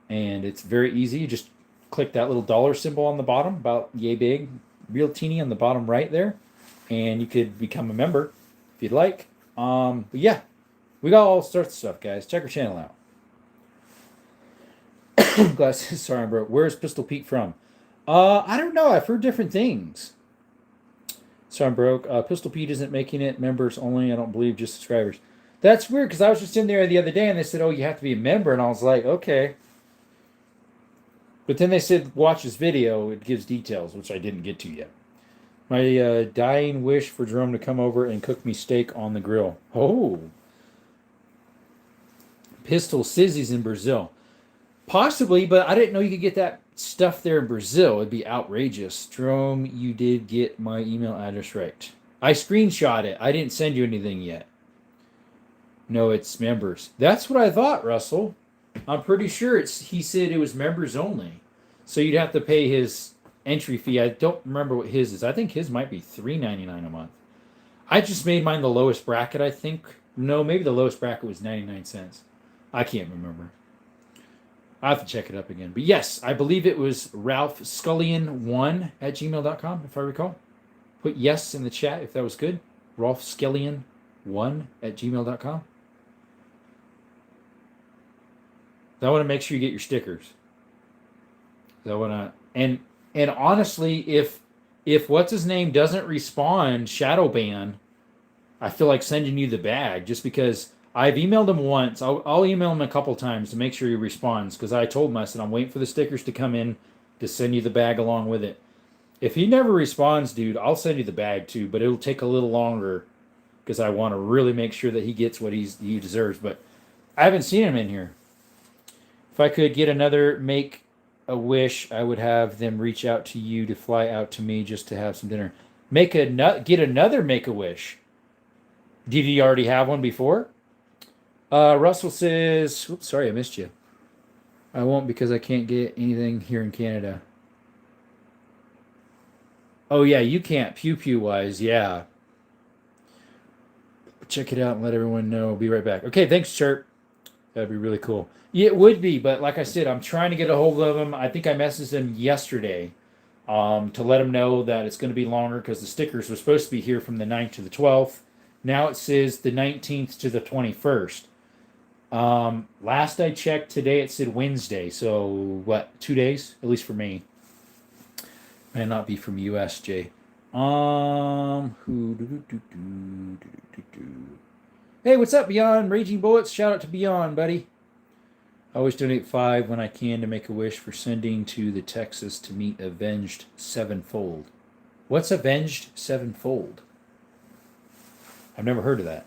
And it's very easy. You just click that little dollar symbol on the bottom, about yay big, real teeny on the bottom right there, and you could become a member if you'd like. But yeah, we got all sorts of stuff, guys. Check our channel out. Glasses, sorry, bro. Where's Pistol Pete from? I don't know. I've heard different things. So I'm broke. Pistol Pete isn't making it. Members only. I don't believe just subscribers. That's weird because I was just in there the other day and they said, "Oh, you have to be a member," and I was like, "Okay." But then they said, "Watch this video. It gives details," which I didn't get to yet. My dying wish for Jerome to come over and cook me steak on the grill. Oh, Pistol Sizzy's in Brazil. Possibly, but I didn't know you could get that stuff there in Brazil. It'd be outrageous. Jerome, you did get my email address right. I screenshot it. I didn't send you anything yet. No, it's members. That's what I thought, Russell. I'm pretty sure he said it was members only. So you'd have to pay his entry fee. I don't remember what his is. I think his might be $3.99 a month. I just made mine the lowest bracket, I think. No, maybe the lowest bracket was 99 cents. I can't remember. I'll have to check it up again. But yes, I believe it was Ralph Scullion1 at gmail.com, if I recall. Put yes in the chat if that was good. Ralph Scullion1 at gmail.com. I want to make sure you get your stickers. I want to, and honestly, if what's his name doesn't respond, shadow ban, I feel like sending you the bag just because I've emailed him once. I'll email him a couple times to make sure he responds because I told him, I said, I'm waiting for the stickers to come in to send you the bag along with it. If he never responds, dude, I'll send you the bag too, but it'll take a little longer because I want to really make sure that he gets what he deserves. But I haven't seen him in here. If I could get another make a wish, I would have them reach out to you to fly out to me just to have some dinner. Get another make a wish. Did you already have one before? Russell says, oops, sorry, I missed you. I won't because I can't get anything here in Canada. Oh, yeah, you can't Pew Pew wise, yeah. Check it out and let everyone know. Be right back. Okay, thanks, Chirp. That'd be really cool. Yeah, it would be, but like I said, I'm trying to get a hold of him. I think I messaged him yesterday to let him know that it's going to be longer because the stickers were supposed to be here from the 9th to the 12th. Now it says the 19th to the 21st. Last I checked today, it said Wednesday. So what? 2 days, at least for me. May not be from US, Jay. Hey, what's up, Beyond? Raging Bullets. Shout out to Beyond, buddy. I always donate $5 when I can to make a wish for sending to the Texas to meet Avenged Sevenfold. What's Avenged Sevenfold? I've never heard of that.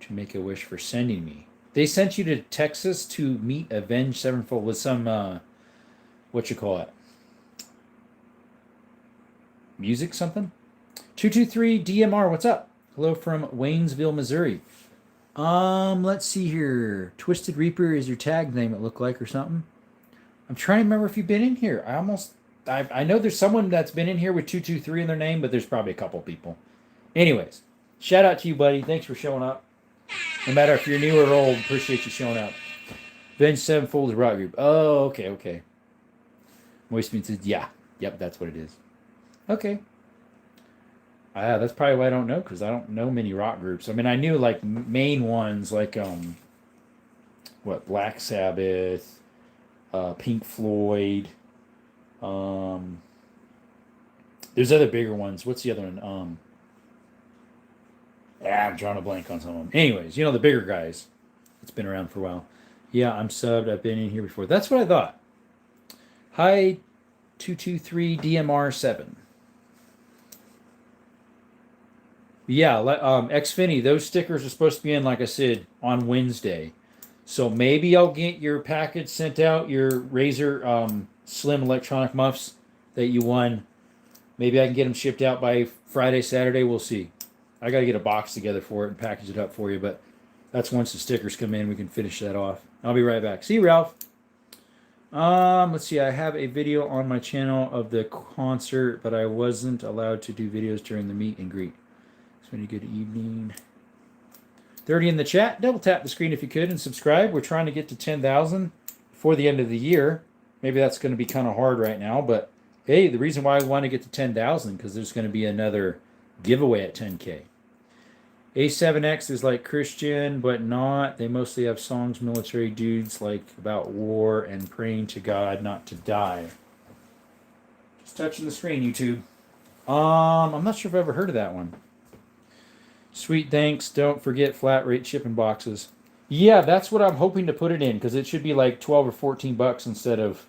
To make a wish for sending me. They sent you to Texas to meet Avenged Sevenfold with some, what you call it? Music something? 223 DMR, what's up? Hello from Waynesville, Missouri. Let's see here. Twisted Reaper is your tag name, it looked like, or something. I'm trying to remember if you've been in here. I know there's someone that's been in here with 223 in their name, but there's probably a couple people. Anyways, shout out to you, buddy. Thanks for showing up. No matter if you're new or old, appreciate you showing up. Avenged Sevenfold rock group. Oh, okay. Moistman says, yeah. Yep, that's what it is. Okay. That's probably why I don't know, because I don't know many rock groups. I mean, I knew like main ones like Black Sabbath, Pink Floyd. There's other bigger ones. What's the other one? I'm drawing a blank on some of them. Anyways, the bigger guys. It's been around for a while. Yeah, I'm subbed. I've been in here before. That's what I thought. Hi, 223 DMR7. Yeah, Xfinity, those stickers are supposed to be in, like I said, on Wednesday. So maybe I'll get your package sent out, your Razer Slim electronic muffs that you won. Maybe I can get them shipped out by Friday, Saturday. We'll see. I got to get a box together for it and package it up for you, but that's once the stickers come in, we can finish that off. I'll be right back. See you, Ralph. Let's see. I have a video on my channel of the concert, but I wasn't allowed to do videos during the meet and greet. Very good evening. 30 in the chat. Double tap the screen if you could and subscribe. We're trying to get to 10,000 before the end of the year. Maybe that's going to be kind of hard right now, but hey, the reason why I want to get to 10,000 because there's going to be another giveaway at 10K. A7X is like Christian, but not. They mostly have songs, military dudes, like about war and praying to God not to die. Just touching the screen, YouTube. I'm not sure if I've ever heard of that one. Sweet thanks. Don't forget flat rate shipping boxes. Yeah, that's what I'm hoping to put it in because it should be like 12 or 14 bucks instead of,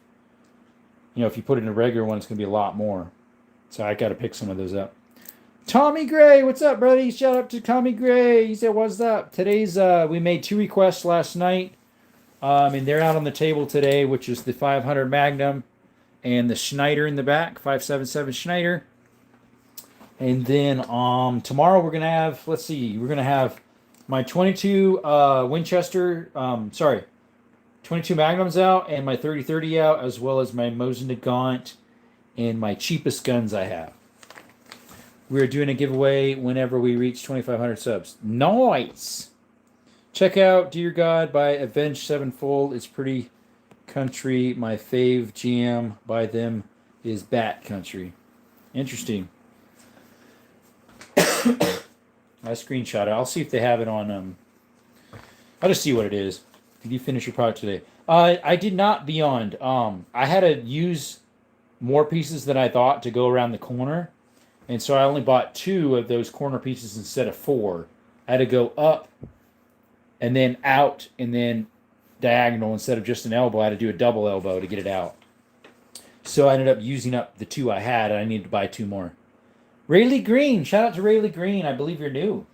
if you put it in a regular one, it's going to be a lot more. So I got to pick some of those up. Tommy Gray, what's up, buddy? Shout out to Tommy Gray. He said, "What's up?" Today's we made 2 requests last night, and they're out on the table today, which is the 500 Magnum and the Schneider in the back, 577 Schneider. And then tomorrow we're gonna have, we're gonna have my 22 Winchester, 22 Magnums out and my 30-30 out, as well as my Mosin Nagant and my cheapest guns I have. We're doing a giveaway whenever we reach 2,500 subs. Nice! Check out Dear God by Avenged Sevenfold. It's pretty country. My fave jam by them is Bat Country. Interesting. I screenshot it. I'll see if they have it on. I'll just see what it is. Did you finish your product today? I did not. Beyond. I had to use more pieces than I thought to go around the corner, and so I only bought 2 of those corner pieces instead of 4. I had to go up, and then out, and then diagonal instead of just an elbow. I had to do a double elbow to get it out. So I ended up using up the 2 I had, and I needed to buy 2 more. Rayleigh Green, shout out to Rayleigh Green. I believe you're new.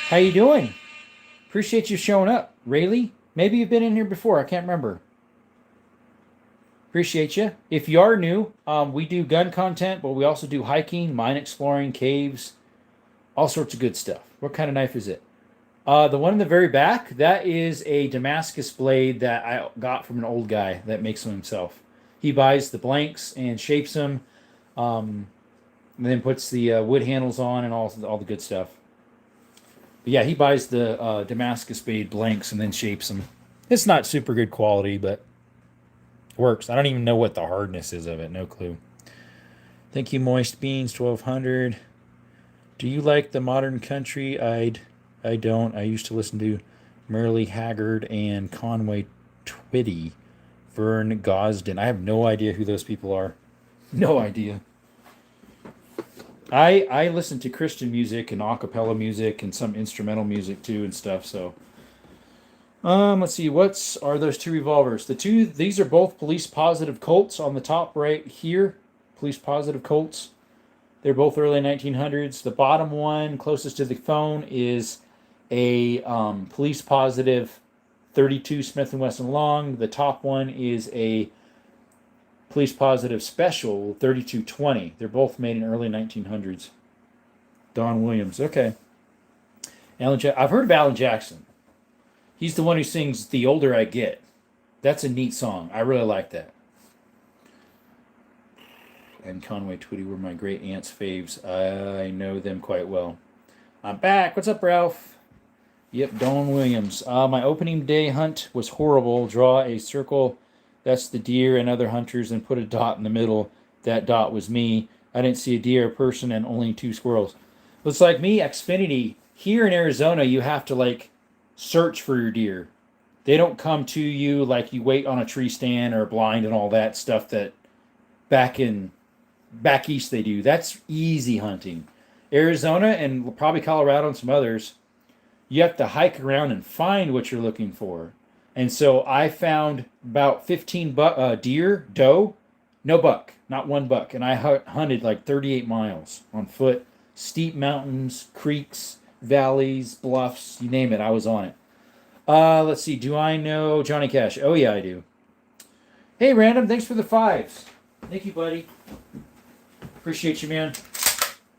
How you doing? Appreciate you showing up, Rayleigh. Maybe you've been in here before. I can't remember. Appreciate you. If you are new, we do gun content, but we also do hiking, mine exploring, caves, all sorts of good stuff. What kind of knife is it? The one in the very back, that is a Damascus blade that I got from an old guy that makes them himself. He buys the blanks and shapes them. And then puts the wood handles on and all the good stuff. But yeah, he buys the Damascus blade blanks and then shapes them. It's not super good quality, but works. I don't even know what the hardness is of it. No clue. Thank you, Moist Beans 1200. Do you like the modern country? I don't. I used to listen to Merle Haggard and Conway Twitty, Vern Gosden. I have no idea who those people are. No idea. I listen to Christian music and a cappella music and some instrumental music too and stuff. So, let's see. Are those 2 revolvers? These are both police positive Colts on the top right here. Police positive Colts. They're both early 1900s. The bottom one closest to the phone is a police positive 32 Smith & Wesson long. The top one is a Police Positive Special 3220. They're both made in early 1900s. Don Williams. Okay. I've heard of Alan Jackson. He's the one who sings The Older I Get. That's a neat song. I really like that. And Conway Twitty were my great aunt's faves. I know them quite well. I'm back. What's up, Ralph? Yep, Don Williams. My opening day hunt was horrible. Draw a circle. That's the deer and other hunters, and put a dot in the middle. That dot was me. I didn't see a deer, a person, and only 2 squirrels. Looks like me, Xfinity. Here in Arizona, you have to search for your deer. They don't come to you like you wait on a tree stand or blind and all that stuff that back east they do. That's easy hunting. Arizona and probably Colorado and some others, you have to hike around and find what you're looking for. And so I found about 15 deer, doe, no buck, not 1 buck. And I hunted 38 miles on foot, steep mountains, creeks, valleys, bluffs, you name it, I was on it. Let's see, do I know Johnny Cash? Oh, yeah, I do. Hey, Random, thanks for the 5s. Thank you, buddy. Appreciate you, man.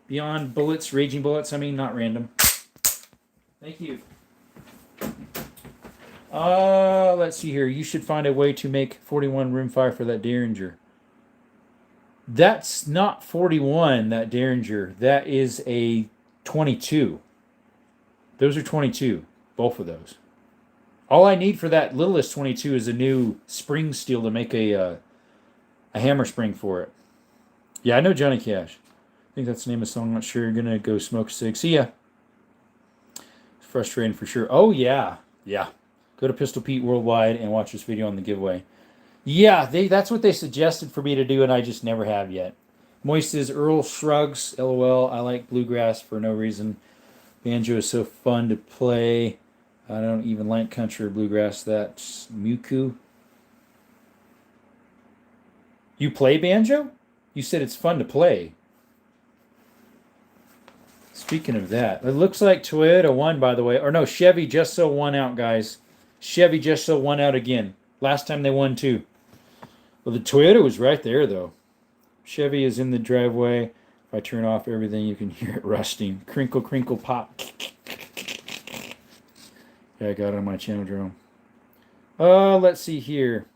Beyond Bullets, Raging Bullets, not Random. Thank you. Let's see here. You should find a way to make 41 rimfire for that Derringer. That's not 41, that Derringer. That is a 22. Those are 22. Both of those. All I need for that littlest 22 is a new spring steel to make a hammer spring for it. Yeah, I know Johnny Cash. I think that's the name of the song. I'm not sure. You're going to go smoke a cig. See ya. It's frustrating for sure. Oh, yeah. Yeah. Go to Pistol Pete Worldwide and watch this video on the giveaway. Yeah, that's what they suggested for me to do, and I just never have yet. Moist says Earl shrugs. LOL. I like bluegrass for no reason. Banjo is so fun to play. I don't even like country or bluegrass. That's Muku. You play banjo? You said it's fun to play. Speaking of that, it looks like Toyota won, by the way. Or no, Chevy just so won out, guys. Chevy just so won out again. Last time they won too. Well, the Toyota was right there, though. Chevy is in the driveway. If I turn off everything, you can hear it rusting. Crinkle, crinkle, pop. Yeah, I got it on my channel drone. Let's see here.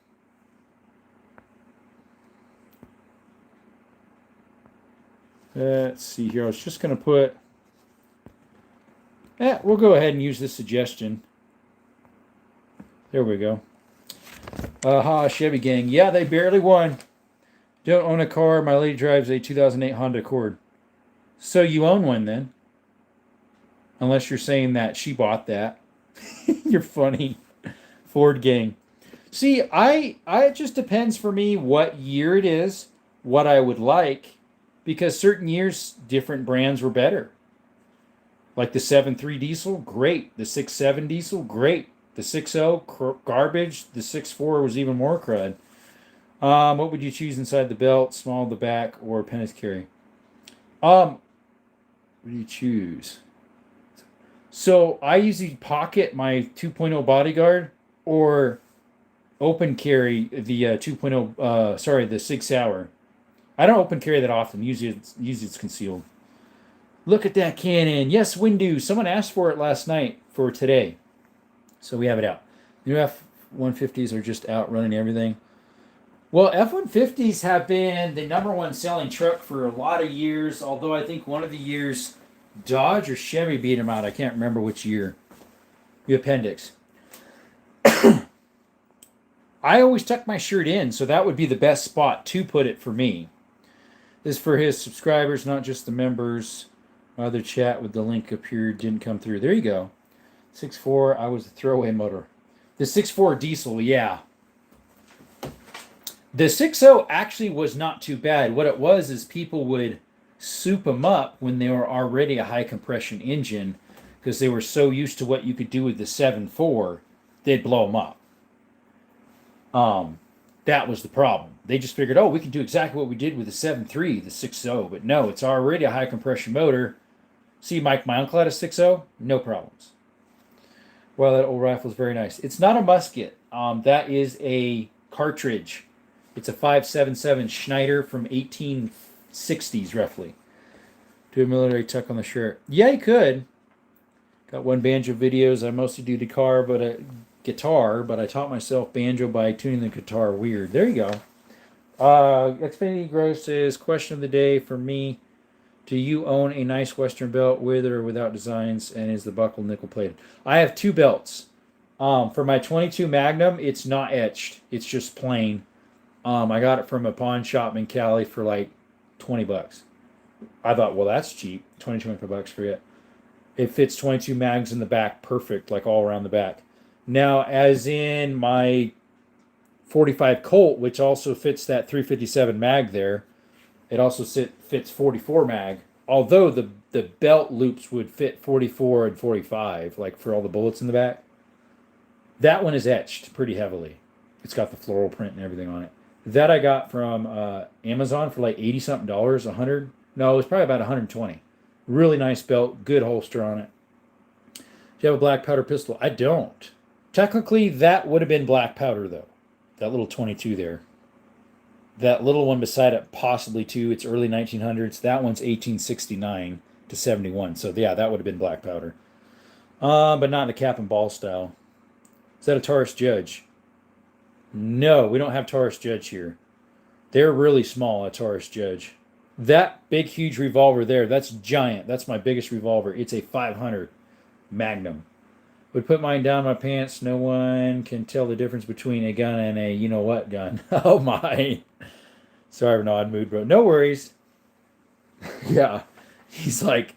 Let's see here. I was just going to put... we'll go ahead and use this suggestion. There we go. Chevy gang. Yeah, they barely won. Don't own a car. My lady drives a 2008 Honda Accord. So you own one then. Unless you're saying that she bought that. You're funny. Ford gang. See, it just depends for me what year it is, what I would like, because certain years, different brands were better. Like the 7.3 diesel, great. The 6.7 diesel, great. The 6.0, garbage. The 6.4 was even more crud. What would you choose inside the belt, small the back, or penance carry? What do you choose? So I usually pocket my 2.0 bodyguard or open carry the 2.0, the 6 hour. I don't open carry that often. Usually it's concealed. Look at that cannon. Yes, Windu. Someone asked for it last night for today. So we have it out. New F-150s are just out running everything. Well, F-150s have been the number one selling truck for a lot of years, although I think one of the years Dodge or Chevy beat them out. I can't remember which year. The appendix. I always tuck my shirt in, so that would be the best spot to put it for me. This is for his subscribers, not just the members. My other chat with the link appeared, didn't come through. There you go. 6.4, I was a throwaway motor. The 6.4 diesel, yeah. The 6.0 actually was not too bad. What it was is people would soup them up when they were already a high compression engine because they were so used to what you could do with the 7.4, they'd blow them up. That was the problem. They just figured, we can do exactly what we did with the 7.3, the 6.0, but no, it's already a high compression motor. See, Mike, my uncle had a 6.0, no problems. Well, that old rifle is very nice. It's not a musket. That is a cartridge. It's a 5.77 Schneider from 1860s, roughly. Do a military tuck on the shirt. Yeah, you could. Got one banjo videos. I mostly do guitar, but I taught myself banjo by tuning the guitar weird. There you go. Xfinity Gross says, question of the day for me. Do you own a nice Western belt with or without designs, and is the buckle nickel plated? I have two belts. For my 22 Magnum, it's not etched. It's just plain. I got it from a pawn shop in Cali for like $20. I thought, well, that's cheap. 25 bucks for it. It fits 22 mags in the back perfect, like all around the back. Now, as in my 45 Colt, which also fits that 357 mag there, it also fits 44 mag. Although the belt loops would fit 44 and 45, like for all the bullets in the back. That one is etched pretty heavily. It's got the floral print and everything on it. That I got from Amazon for like $80-something, $100. No, it was probably about $120. Really nice belt, good holster on it. Do you have a black powder pistol? I don't. Technically, that would have been black powder, though. That little 22 there. That little one beside it, possibly too. It's early 1900s. That one's 1869 to 71. So, yeah, that would have been black powder. But not in the cap and ball style. Is that a Taurus Judge? No, we don't have Taurus Judge here. They're really small, a Taurus Judge. That big, huge revolver there, that's giant. That's my biggest revolver. It's a 500 Magnum. Would put mine down my pants. No one can tell the difference between a gun and a you-know-what gun. Oh, my. Sorry, I'm odd mood, bro. No worries. Yeah. He's like,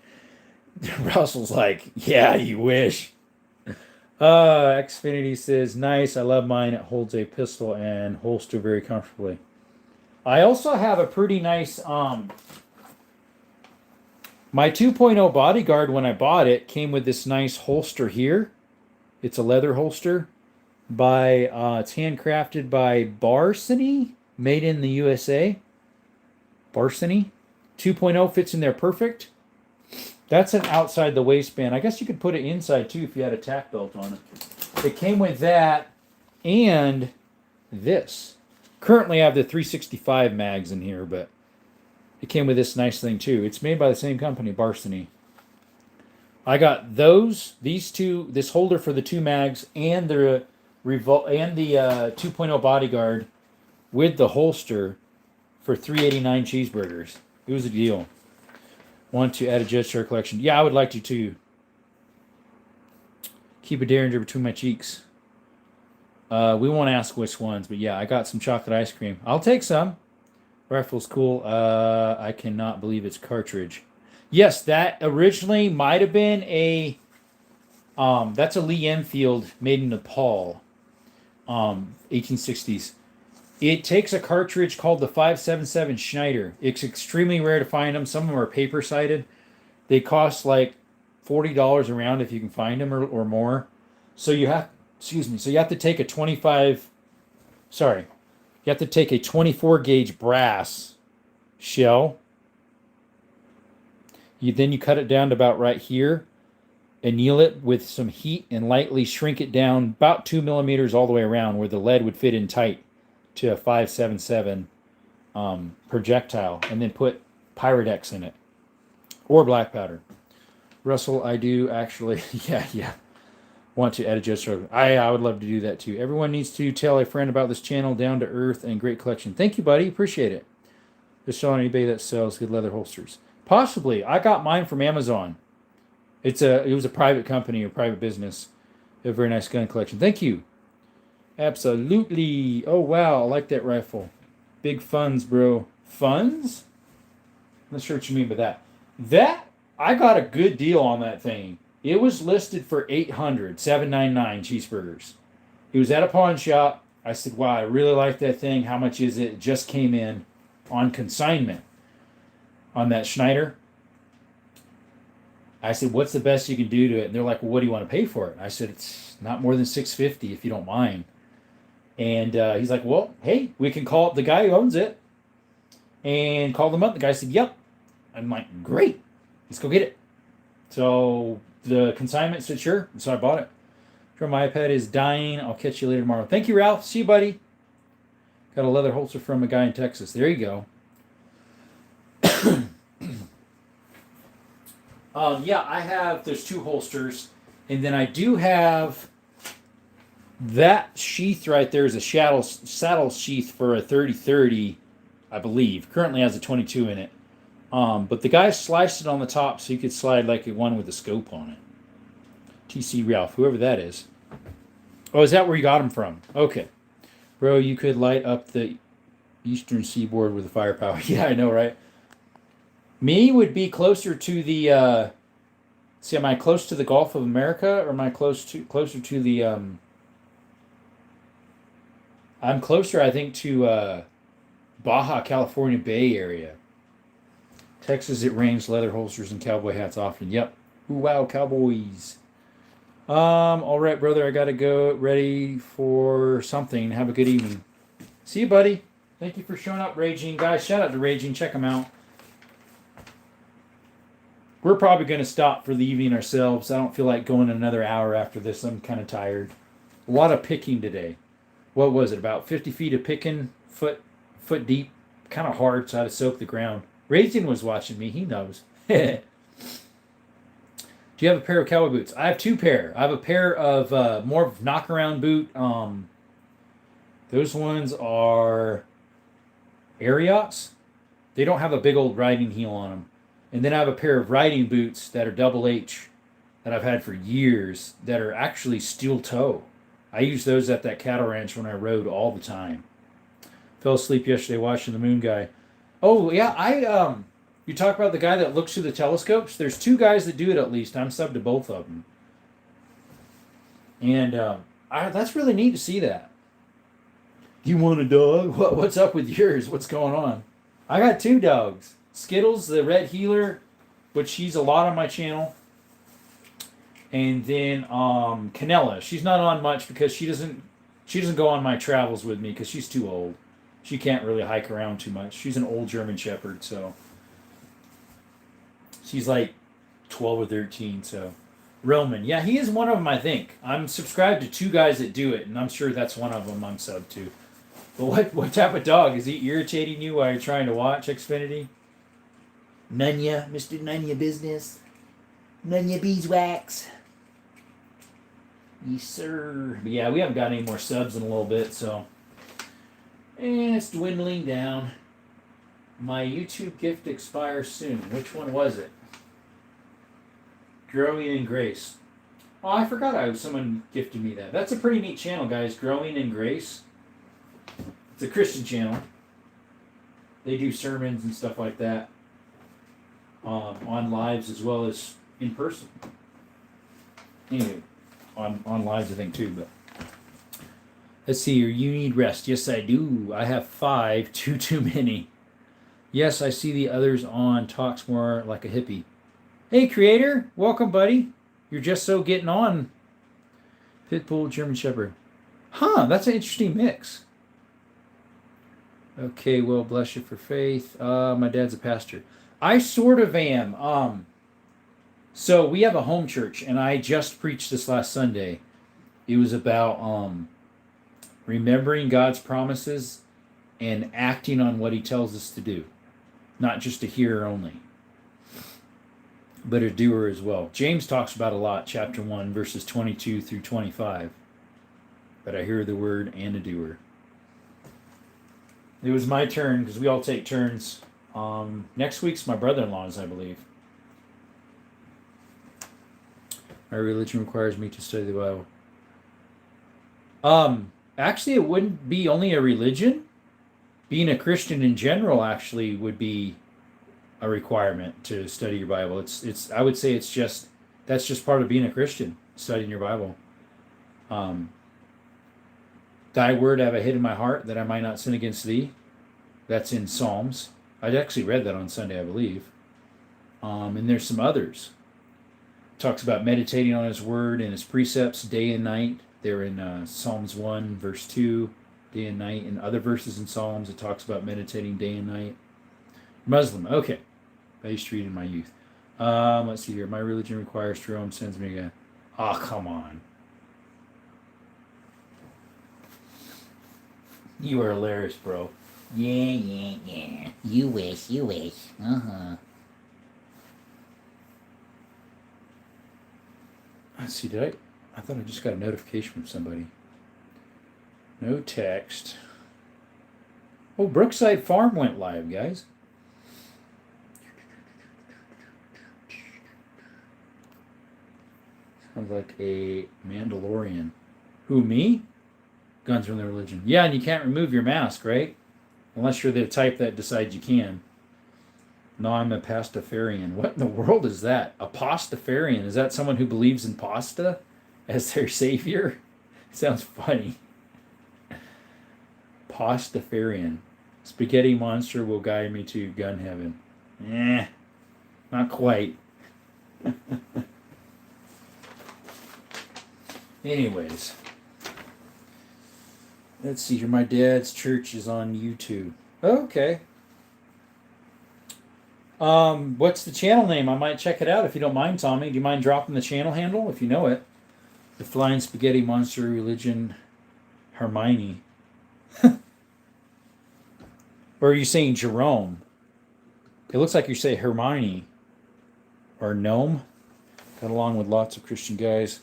Russell's like, yeah, you wish. Xfinity says, nice. I love mine. It holds a pistol and holster very comfortably. I also have a pretty nice my 2.0 Bodyguard, when I bought it, came with this nice holster here. It's a leather holster by it's handcrafted by Barsany, made in the USA. Barsany 2.0 fits in there perfect. That's an outside the waistband. I guess you could put it inside too if you had a tack belt on it. It came with that and this. Currently I have the 365 mags in here, but it came with this nice thing too. It's made by the same company, Barsany. I got these two, this holder for the 2 mags and the 2.0 Bodyguard with the holster for $3.89 cheeseburgers. It was a deal. Want to add a Jet Star collection? Yeah, I would like to too. Keep a Derringer between my cheeks. We won't ask which ones, but yeah, I got some chocolate ice cream. I'll take some. Rifle's cool. I cannot believe it's cartridge. Yes, that originally might have been a that's a Lee Enfield made in Nepal. 1860s. It takes a cartridge called the 577 Schneider. It's extremely rare to find them. Some of them are paper sided. They cost like $40 a round if you can find them or more. So you have, excuse me, so you have to take a 24 gauge brass shell. Then you cut it down to about right here, anneal it with some heat and lightly shrink it down about 2 millimeters all the way around where the lead would fit in tight to a 577 projectile, and then put Pyrodex in it or black powder. Russell, I do actually, yeah, want to edit just so I would love to do that too. Everyone needs to tell a friend about this channel. Down to earth and great collection. Thank you, buddy. Appreciate it. Just showing anybody that sells good leather holsters. Possibly, I got mine from Amazon. It was a private company or private business. A very nice gun collection. Thank you. Absolutely. Oh wow, I like that rifle. Big funds, bro. Funds? I'm not sure what you mean by that. That I got a good deal on that thing. It was listed for $799 cheeseburgers. It was at a pawn shop. I said, wow, I really like that thing. How much is it? It just came in on consignment on that Schneider. I said, what's the best you can do to it? And they're like, well, what do you want to pay for it? I said, it's not more than $650 if you don't mind. And he's like, well, hey, we can call up the guy who owns it and call them up. The guy said, yep. I'm like, great. Let's go get it. So the consignment said, sure. And so I bought it. Sure, my iPad is dying. I'll catch you later tomorrow. Thank you, Ralph. See you, buddy. Got a leather holster from a guy in Texas. There you go. Yeah, I have, there's 2 holsters. And then I do have that sheath right there is a saddle sheath for a 30-30, I believe. Currently has a 22 in it. But the guy sliced it on the top so you could slide like a one with a scope on it. TC Ralph, whoever that is. Oh, is that where you got him from? Okay. Bro, you could light up the eastern seaboard with the firepower. Yeah, I know, right? Me would be closer to the, see, am I close to the Gulf of America or am I closer to the, I'm closer, I think, to Baja California Bay Area. Texas, it rains leather holsters and cowboy hats often. Yep. Ooh, wow, cowboys. All right, brother, I gotta go. Ready for something. Have a good evening. See you, buddy. Thank you for showing up, Raging. Guys, shout out to Raging. Check him out. We're probably going to stop for the evening ourselves. I don't feel like going another hour after this. I'm kind of tired. A lot of picking today. What was it? About 50 feet of picking, foot deep. Kind of hard, so I had to soak the ground. Raging was watching me. He knows. Do you have a pair of cowboy boots? I have 2 pair. I have a pair of more of knock-around boot. Those ones are Ariats. They don't have a big old riding heel on them. And then I have a pair of riding boots that are double H that I've had for years that are actually steel toe. I use those at that cattle ranch when I rode all the time. Fell asleep yesterday watching the moon guy. Oh, yeah, you talk about the guy that looks through the telescopes? There's 2 guys that do it at least. I'm subbed to both of them. And that's really neat to see that. You want a dog? What's up with yours? What's going on? I got 2 dogs. Skittles, the red heeler, which she's a lot on my channel. And then Canella. She's not on much because she doesn't go on my travels with me because she's too old. She can't really hike around too much. She's an old German Shepherd, so she's like 12 or 13. So Roman, yeah, he is one of them. I think I'm subscribed to 2 guys that do it, and I'm sure that's one of them I'm sub to. But what type of dog is he irritating you while you're trying to watch Xfinity? Nunya, Mr. Nunya business. Nunya beeswax. Yes, sir. But yeah, we haven't got any more subs in a little bit, so. And it's dwindling down. My YouTube gift expires soon. Which one was it? Growing in Grace. Oh, I forgot someone gifted me that. That's a pretty neat channel, guys. Growing in Grace. It's a Christian channel. They do sermons and stuff like that. On lives as well as in person. Anyway, on lives I think too, but let's see here. You need rest. Yes, I do. I have 5, too many. Yes, I see the others on talks more like a hippie. Hey, creator, welcome, buddy. You're just so getting on. Pitbull, German Shepherd. Huh, that's an interesting mix. Okay, well, bless you for faith. My dad's a pastor. I sort of am. So we have a home church, and I just preached this last Sunday. It was about remembering God's promises and acting on what he tells us to do. Not just a hearer only, but a doer as well. James talks about a lot, chapter 1, verses 22 through 25. But I hear the word and a doer. It was my turn, because we all take turns. Next week's my brother-in-law's, I believe. My religion requires me to study the Bible. Actually, it wouldn't be only a religion. Being a Christian in general actually would be a requirement to study your Bible. It's I would say that's just part of being a Christian, studying your Bible. Thy word have I hid in my heart that I might not sin against thee. That's in Psalms. I actually read that on Sunday, I believe. And there's some others. Talks about meditating on his word and his precepts day and night. They're in Psalms 1, verse 2, day and night. And other verses in Psalms, it talks about meditating day and night. Muslim, okay. I used to read in my youth. Let's see here. My religion requires Jerome sends me again. Oh, come on. You are hilarious, bro. Yeah. You wish. Uh-huh. Let's see, I thought I just got a notification from somebody. No text. Oh, Brookside Farm went live, guys. Sounds like a Mandalorian. Who, me? Guns from the religion. Yeah, and you can't remove your mask, right? Unless you're the type that decides you can. No, I'm a pastafarian. What in the world is that? A pastafarian? Is that someone who believes in pasta as their savior? Sounds funny. Pastafarian. Spaghetti monster will guide me to gun heaven. Not quite. Anyways. Let's see here. My dad's church is on YouTube. Okay. What's the channel name? I might check it out if you don't mind, Tommy. Do you mind dropping the channel handle if you know it? The Flying Spaghetti Monster Religion Hermione. Or are you saying Jerome? It looks like you say Hermione. Or Gnome. Got along with lots of Christian guys.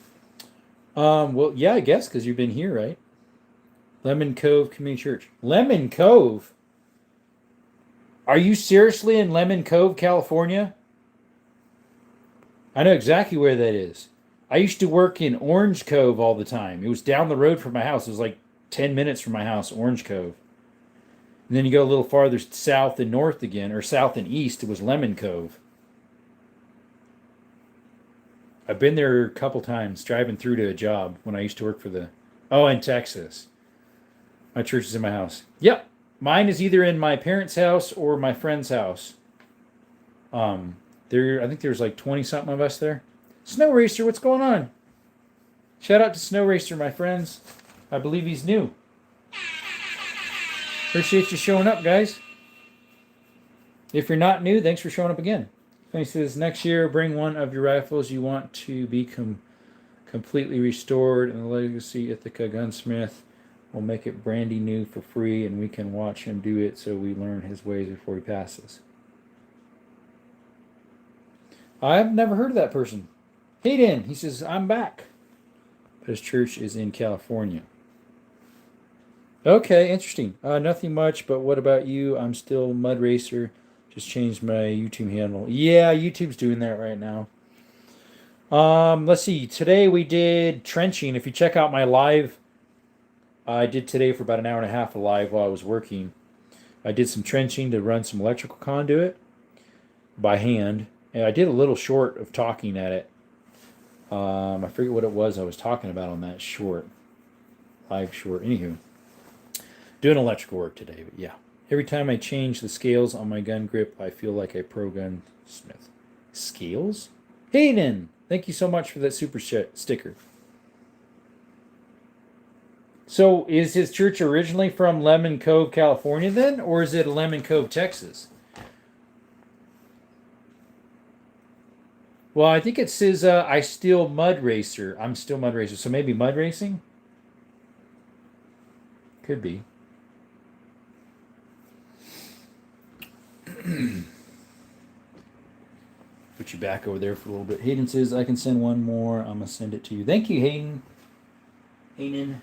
Well, yeah, I guess, because you've been here, right? Lemon Cove Community Church. Lemon Cove? Are you seriously in Lemon Cove, California? I know exactly where that is. I used to work in Orange Cove all the time. It was down the road from my house. It was like 10 minutes from my house, Orange Cove. And then you go a little farther south and north again, or south and east, it was Lemon Cove. I've been there a couple times driving through to a job when I used to work for in Texas. My church is in my house. Yep. Mine is either in my parents' house or my friend's house. I think there's like 20 something of us there. Snow Racer, what's going on? Shout out to Snow Racer, my friends. I believe he's new. Appreciate you showing up, guys. If you're not new, thanks for showing up again. He says, next year, bring one of your rifles you want to be completely restored, and the Legacy Ithaca gunsmith will make it brandy new for free, and we can watch him do it so we learn his ways before he passes. I've never heard of that person. Hayden, he says, I'm back. But his church is in California. Okay, interesting. Nothing much, but what about you? I'm still Mud Racer. Just changed my YouTube handle. Yeah, YouTube's doing that right now. Let's see. Today we did trenching. If you check out my live, I did today for about an hour and a half of live while I was working. I did some trenching to run some electrical conduit by hand. And I did a little short of talking at it. I forget what it was I was talking about on that short. Live short. Anywho. Doing electrical work today, but yeah. Every time I change the scales on my gun grip, I feel like a pro gunsmith. Scales? Hayden! Thank you so much for that super sticker. So, is his church originally from Lemon Cove, California then? Or is it Lemon Cove, Texas? Well, I think it says I'm still Mud Racer. So maybe Mud Racing? Could be. Put you back over there for a little bit. Hayden says, I can send one more. I'm going to send it to you. Thank you, Hayden. Hayden.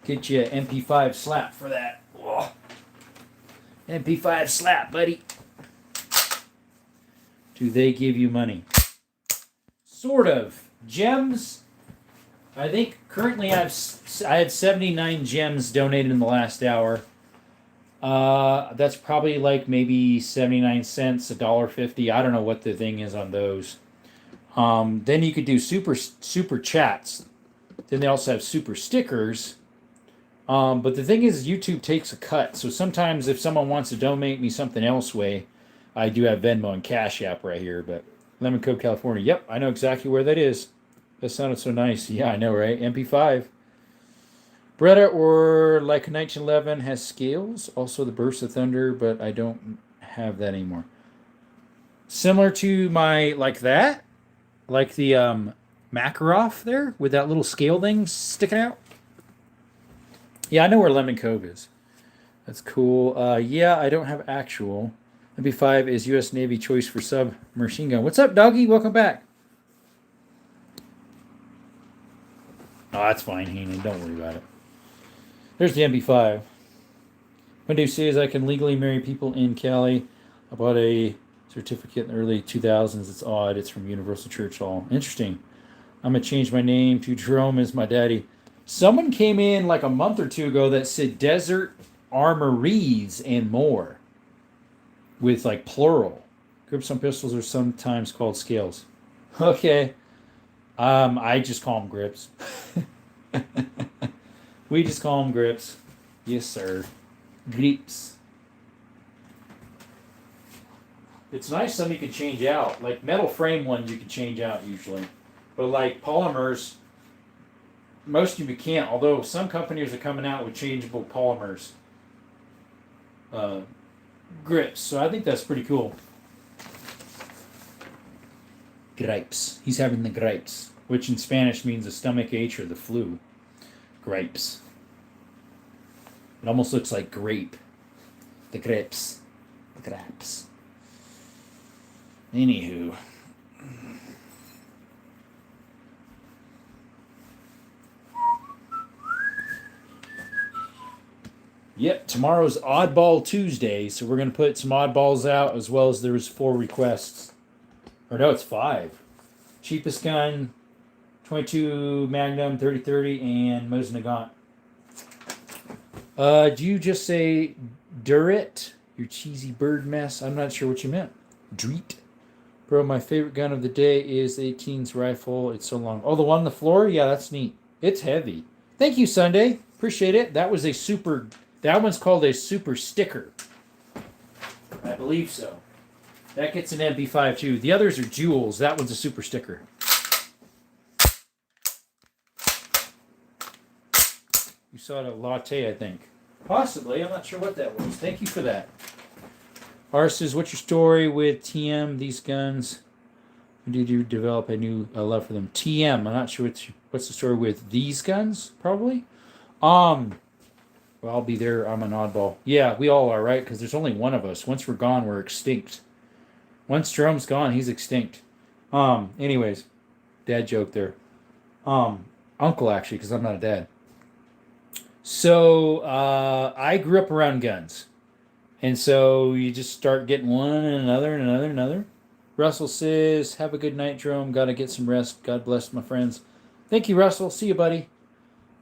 Get you an MP5 slap for that. Whoa. MP5 slap, buddy. Do they give you money? Sort of. Gems. I think currently I had 79 gems donated in the last hour. That's probably like maybe 79 cents, $1.50. I don't know what the thing is on those. Then you could do super chats. Then they also have super stickers. But the thing is, YouTube takes a cut. So sometimes if someone wants to donate me something else I do have Venmo and Cash App right here. But Lemon Cove, California. Yep, I know exactly where that is. That sounded so nice. Yeah, I know, right? MP5. Beretta or like 1911 has scales. Also the Burst of Thunder, but I don't have that anymore. Similar to my, like that? Like the Makarov there with that little scale thing sticking out? Yeah, I know where Lemon Cove is. That's cool. Yeah, I don't have actual. MP5 is U.S. Navy choice for submachine gun. What's up, doggy? Welcome back. Oh, that's fine, Heenan. Don't worry about it. There's the MP5. Wendy says I can legally marry people in Cali. I bought a certificate in the early 2000s. It's odd. It's from Universal Church Hall. Interesting. I'm going to change my name to Jerome as my daddy. Someone came in like a month or two ago that said Desert Armories and more. With like plural. Grips on pistols are sometimes called scales. Okay. I just call them grips. We just call them grips. Yes, sir. Grips. It's nice some you can change out. Like metal frame ones you can change out usually. But like polymers, most of you can't. Although some companies are coming out with changeable polymers. Grips. So I think that's pretty cool. Gripes. He's having the gripes, which in Spanish means a stomach ache or the flu. Gripes. It almost looks like grape. The grapes. The grapes. Anywho. Yep, tomorrow's Oddball Tuesday, so we're going to put some oddballs out as well as there's 4 requests. Or no, it's 5. Cheapest gun, 22 Magnum, 30-30, and Mosin Nagant. Do you just say Durit? Your cheesy bird mess? I'm not sure what you meant. Dreet. Bro, my favorite gun of the day is the 18's rifle. It's so long. Oh, the one on the floor? Yeah, that's neat. It's heavy. Thank you, Sunday. Appreciate it. That was that one's called a super sticker. I believe so. That gets an MP5 too. The others are jewels. That one's a super sticker. You saw it at latte, I think. Possibly. I'm not sure what that was. Thank you for that. R says, what's your story with TM, these guns? Did you develop a new love for them? TM, I'm not sure what's the story with these guns, probably. Well, I'll be there. I'm an oddball. Yeah, we all are, right? Because there's only one of us. Once we're gone, we're extinct. Once Jerome's gone, he's extinct. Anyways, dad joke there. Uncle, actually, because I'm not a dad. So, I grew up around guns. And so you just start getting one and another and another and another. Russell says, have a good night, Jerome. Got to get some rest. God bless my friends. Thank you, Russell. See you, buddy.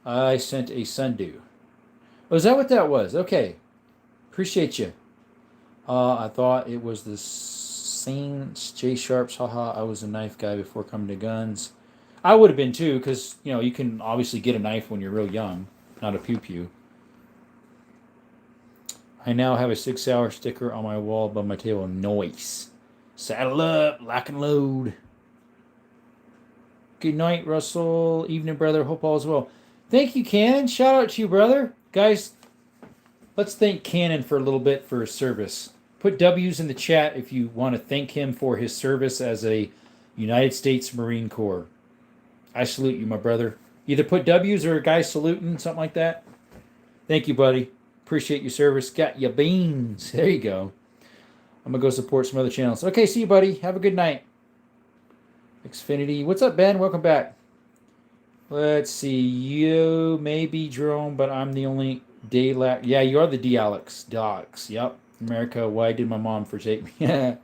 I sent a sundew. Oh, is that what that was? Okay. Appreciate you. I thought it was the same J Sharps. Haha, I was a knife guy before coming to guns. I would have been too, because, you can obviously get a knife when you're real young, not a pew-pew. I now have a 6-hour sticker on my wall above my table. Nice. Saddle up, lock and load. Good night, Russell. Evening, brother. Hope all is well. Thank you, Cannon. Shout out to you, brother. Guys, let's thank Cannon for a little bit for his service. Put W's in the chat if you want to thank him for his service as a United States Marine Corps. I salute you, my brother. Either put W's or a guy saluting, something like that. Thank you, buddy. Appreciate your service. Got your beans. There you go. I'm going to go support some other channels. Okay, see you, buddy. Have a good night. Xfinity. What's up, Ben? Welcome back. Let's see. You may be Jerome, but I'm the only Dalax. Yeah, you are the D-Alex. Docs. Yep. America, why did my mom forsake me?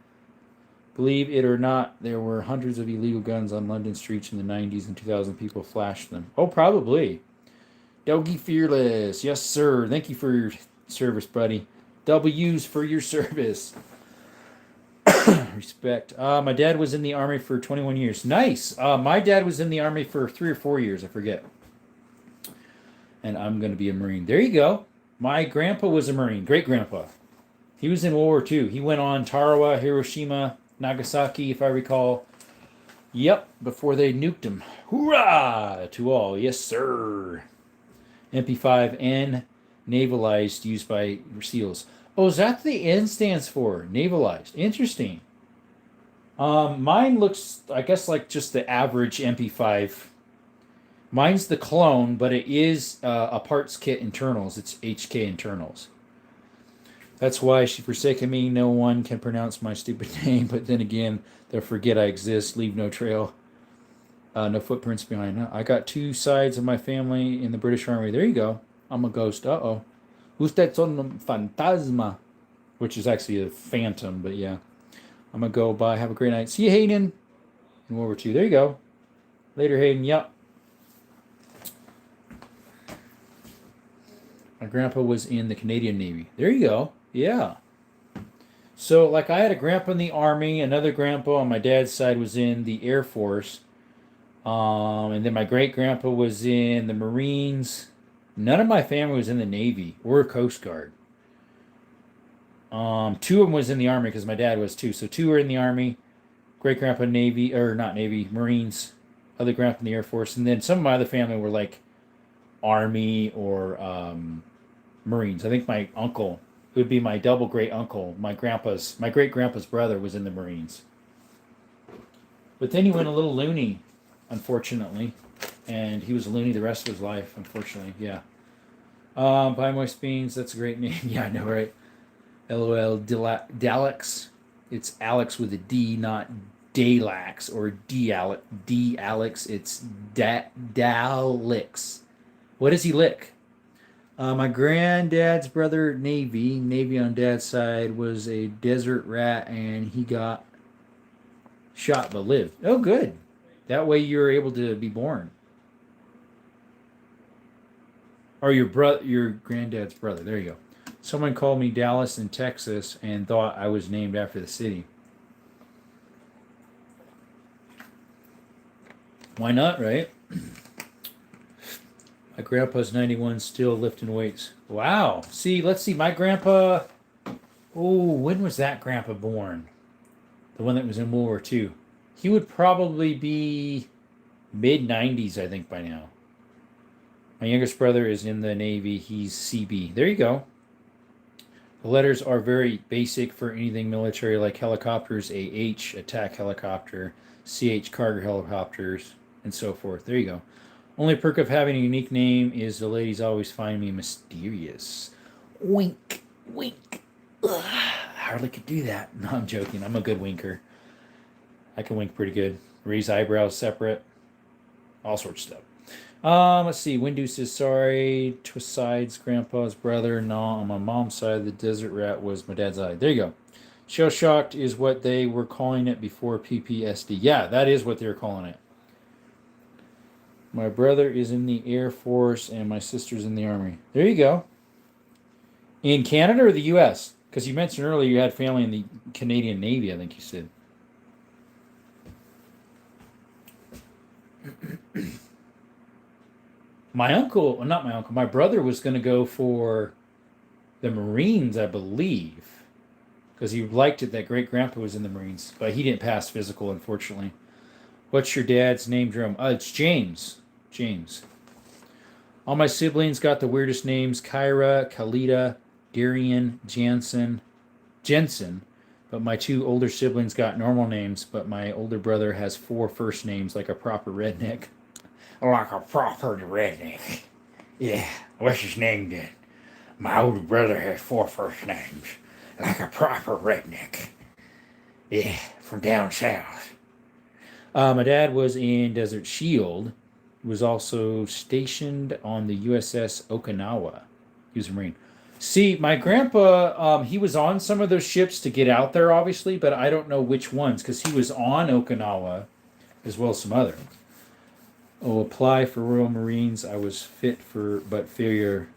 Believe it or not, there were hundreds of illegal guns on London streets in the 90s, and 2,000 people flashed them. Oh, probably. Doggy Fearless. Yes, sir. Thank you for your service, buddy. W's for your service. Respect. My dad was in the Army for 21 years. Nice. My dad was in the Army for 3 or 4 years. I forget. And I'm going to be a Marine. There you go. My grandpa was a Marine. Great-grandpa. He was in World War II. He went on Tarawa, Hiroshima, Nagasaki, if I recall. Yep, before they nuked him. Hoorah to all. Yes, sir. MP5N, navalized, used by SEALs. Oh, is that the N stands for? Navalized. Interesting. Mine looks, I guess, like just the average MP5. Mine's the clone, but it is a parts kit internals. It's HK internals. That's why she forsaken me. No one can pronounce my stupid name, but then again, they'll forget I exist. Leave no trail. No footprints behind. No, I got 2 sides of my family in the British Army. There you go. I'm a ghost. Uh-oh. Usted son un fantasma. Which is actually a phantom, but yeah. I'm going to go. Bye. Have a great night. See you, Hayden. In World War II. There you go. Later, Hayden. Yep. My grandpa was in the Canadian Navy. There you go. Yeah. So, like, I had a grandpa in the Army. Another grandpa on my dad's side was in the Air Force. And then my great-grandpa was in the Marines. None of my family was in the Navy or Coast Guard. 2 of them was in the Army because my dad was too. So 2 were in the Army. Great-grandpa Navy, or not Navy, Marines. Other grandpa in the Air Force. And then some of my other family were like Army or Marines. I think my uncle, who would be my double great uncle, my great-grandpa's brother was in the Marines. But then he went a little loony, unfortunately. And he was a loony the rest of his life, unfortunately. Yeah. Buy Moist Beans. That's a great name. Yeah, I know, right? LOL Dalax. It's Alex with a D, not Dalax or D-Alex. It's Dalix. What does he lick? My granddad's brother, Navy on dad's side, was a desert rat, and he got shot but lived. Oh, good. That way you're able to be born. Or your granddad's brother. There you go. Someone called me Dallas in Texas and thought I was named after the city. Why not, right? My grandpa's 91, still lifting weights. Wow. See, let's see. My grandpa. Oh, when was that grandpa born? The one that was in World War II. He would probably be mid 90s, I think, by now. My youngest brother is in the Navy. He's CB. There you go. The letters are very basic for anything military, like helicopters, AH, attack helicopter, CH, cargo helicopters, and so forth. There you go. Only perk of having a unique name is the ladies always find me mysterious. Wink, wink. Ugh, hardly could do that. No, I'm joking. I'm a good winker. I can wink pretty good. Raise eyebrows separate. All sorts of stuff. Let's see. Windu says sorry. Twist sides, grandpa's brother. No, on my mom's side, the desert rat was my dad's side. There you go. Shell shocked is what they were calling it before PPSD. Yeah, that is what they were calling it. My brother is in the Air Force and my sister's in the Army. There you go. In Canada or the U.S.? Because you mentioned earlier you had family in the Canadian Navy, I think you said. My brother was going to go for the Marines, I believe, because he liked it that great grandpa was in the Marines, but he didn't pass physical, unfortunately. What's your dad's name, Jerome? It's James. James. All my siblings got the weirdest names: Kyra, Kalita, Darian, Jensen. But my two older siblings got normal names, but my older brother has 4 first names like a proper redneck. Like a proper redneck. Yeah, what's his name then? My older brother has 4 first names. Like a proper redneck. Yeah, from down south. My dad was in Desert Shield. He was also stationed on the USS Okinawa. He was a Marine. See, my grandpa, he was on some of those ships to get out there, obviously, but I don't know which ones, because he was on Okinawa, as well as some other. Oh, apply for Royal Marines. I was fit for, but failure.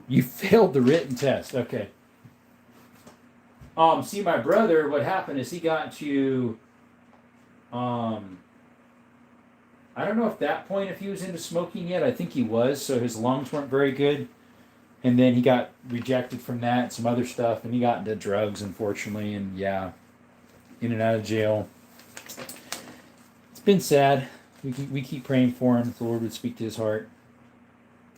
You failed the written test. Okay. See, my brother, what happened is he got to, I don't know if that point if he was into smoking yet. I think he was, so his lungs weren't very good. And then he got rejected from that and some other stuff, and he got into drugs, unfortunately, and yeah, in and out of jail. It's been sad. We keep praying for him. The Lord would speak to his heart.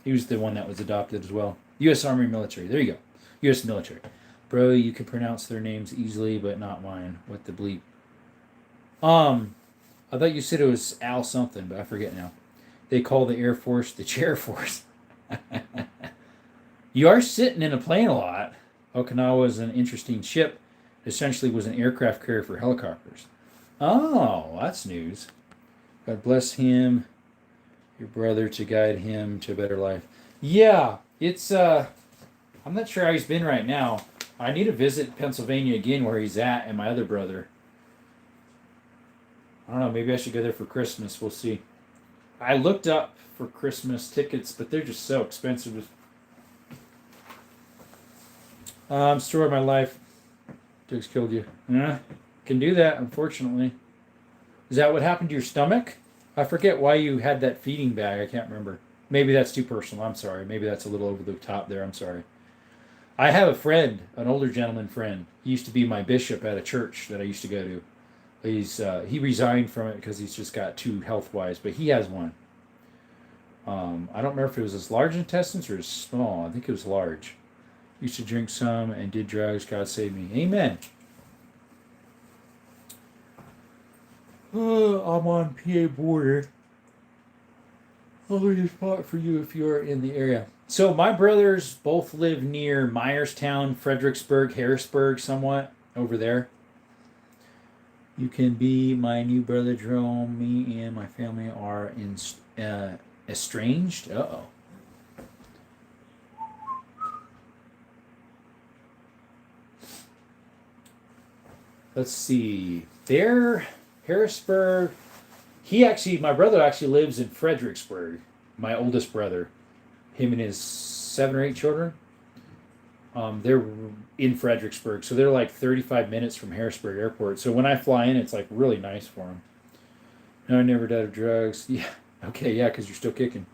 He was the one that was adopted as well. U.S. Army military. There you go. U.S. military. Bro, you can pronounce their names easily, but not mine. What the bleep? I thought you said it was Al something, but I forget now. They call the Air Force the Chair Force. You are sitting in a plane a lot. Okinawa is an interesting ship. Essentially was an aircraft carrier for helicopters. Oh, that's news. God bless him, your brother, to guide him to a better life. Yeah, it's, I'm not sure how he's been right now. I need to visit Pennsylvania again where he's at and my other brother. I don't know, maybe I should go there for Christmas. We'll see. I looked up for Christmas tickets, but they're just so expensive. Story of my life. Duke's killed you. Yeah, can do that, unfortunately. Is that what happened to your stomach? I forget why you had that feeding bag. I can't remember. Maybe that's too personal. I'm sorry. Maybe that's a little over the top there. I'm sorry. I have a friend, an older gentleman friend. He used to be my bishop at a church that I used to go to. He resigned from it because he's just got 2 health-wise, but he has one. I don't remember if it was his large intestines or his small. I think it was large. Used to drink some and did drugs. God save me. Amen. I'm on PA border. I'll leave a spot for you if you're in the area. So my brothers both live near Myerstown, Fredericksburg, Harrisburg, somewhat over there. You can be my new brother, Jerome. Me and my family are estranged. Uh-oh. Let's see. There, Harrisburg. My brother actually lives in Fredericksburg. My oldest brother. Him and his 7 or 8 children. They're in Fredericksburg. So they're like 35 minutes from Harrisburg Airport. So when I fly in, it's like really nice for them. No, I never died of drugs. Yeah. Okay, yeah, because you're still kicking.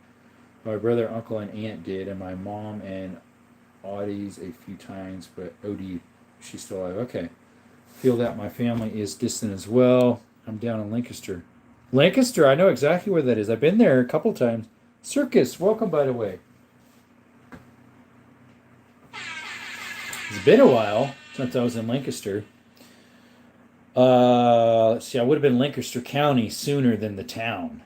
My brother, uncle, and aunt did, and my mom and Audie's a few times, but Odie, she's still alive. Okay. Feel that my family is distant as well. I'm down in Lancaster. Lancaster, I know exactly where that is. I've been there a couple times. Circus, welcome, by the way. It's been a while since I was in Lancaster. Let's see, I would have been Lancaster County sooner than the town.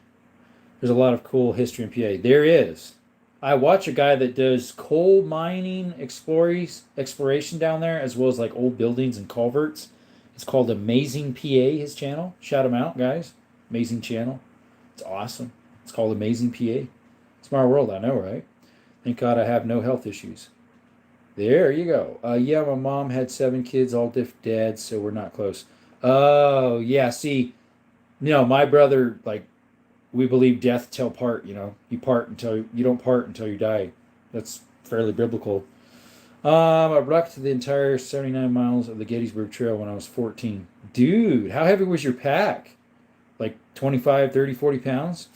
There's a lot of cool history in PA. There is. I watch a guy that does coal mining exploration down there, as well as like old buildings and culverts. It's called Amazing PA, his channel. Shout him out, guys. Amazing channel. It's awesome. It's called Amazing PA. Smart world, I know, right? Thank God I have no health issues. There you go. Yeah, my mom had 7 kids, all different dads, so we're not close. Oh, yeah, see, my brother, like, we believe death till part, you don't part until you die. That's fairly biblical. I rocked the entire 79 miles of the Gettysburg Trail when I was 14. Dude, how heavy was your pack? Like 25, 30, 40 pounds?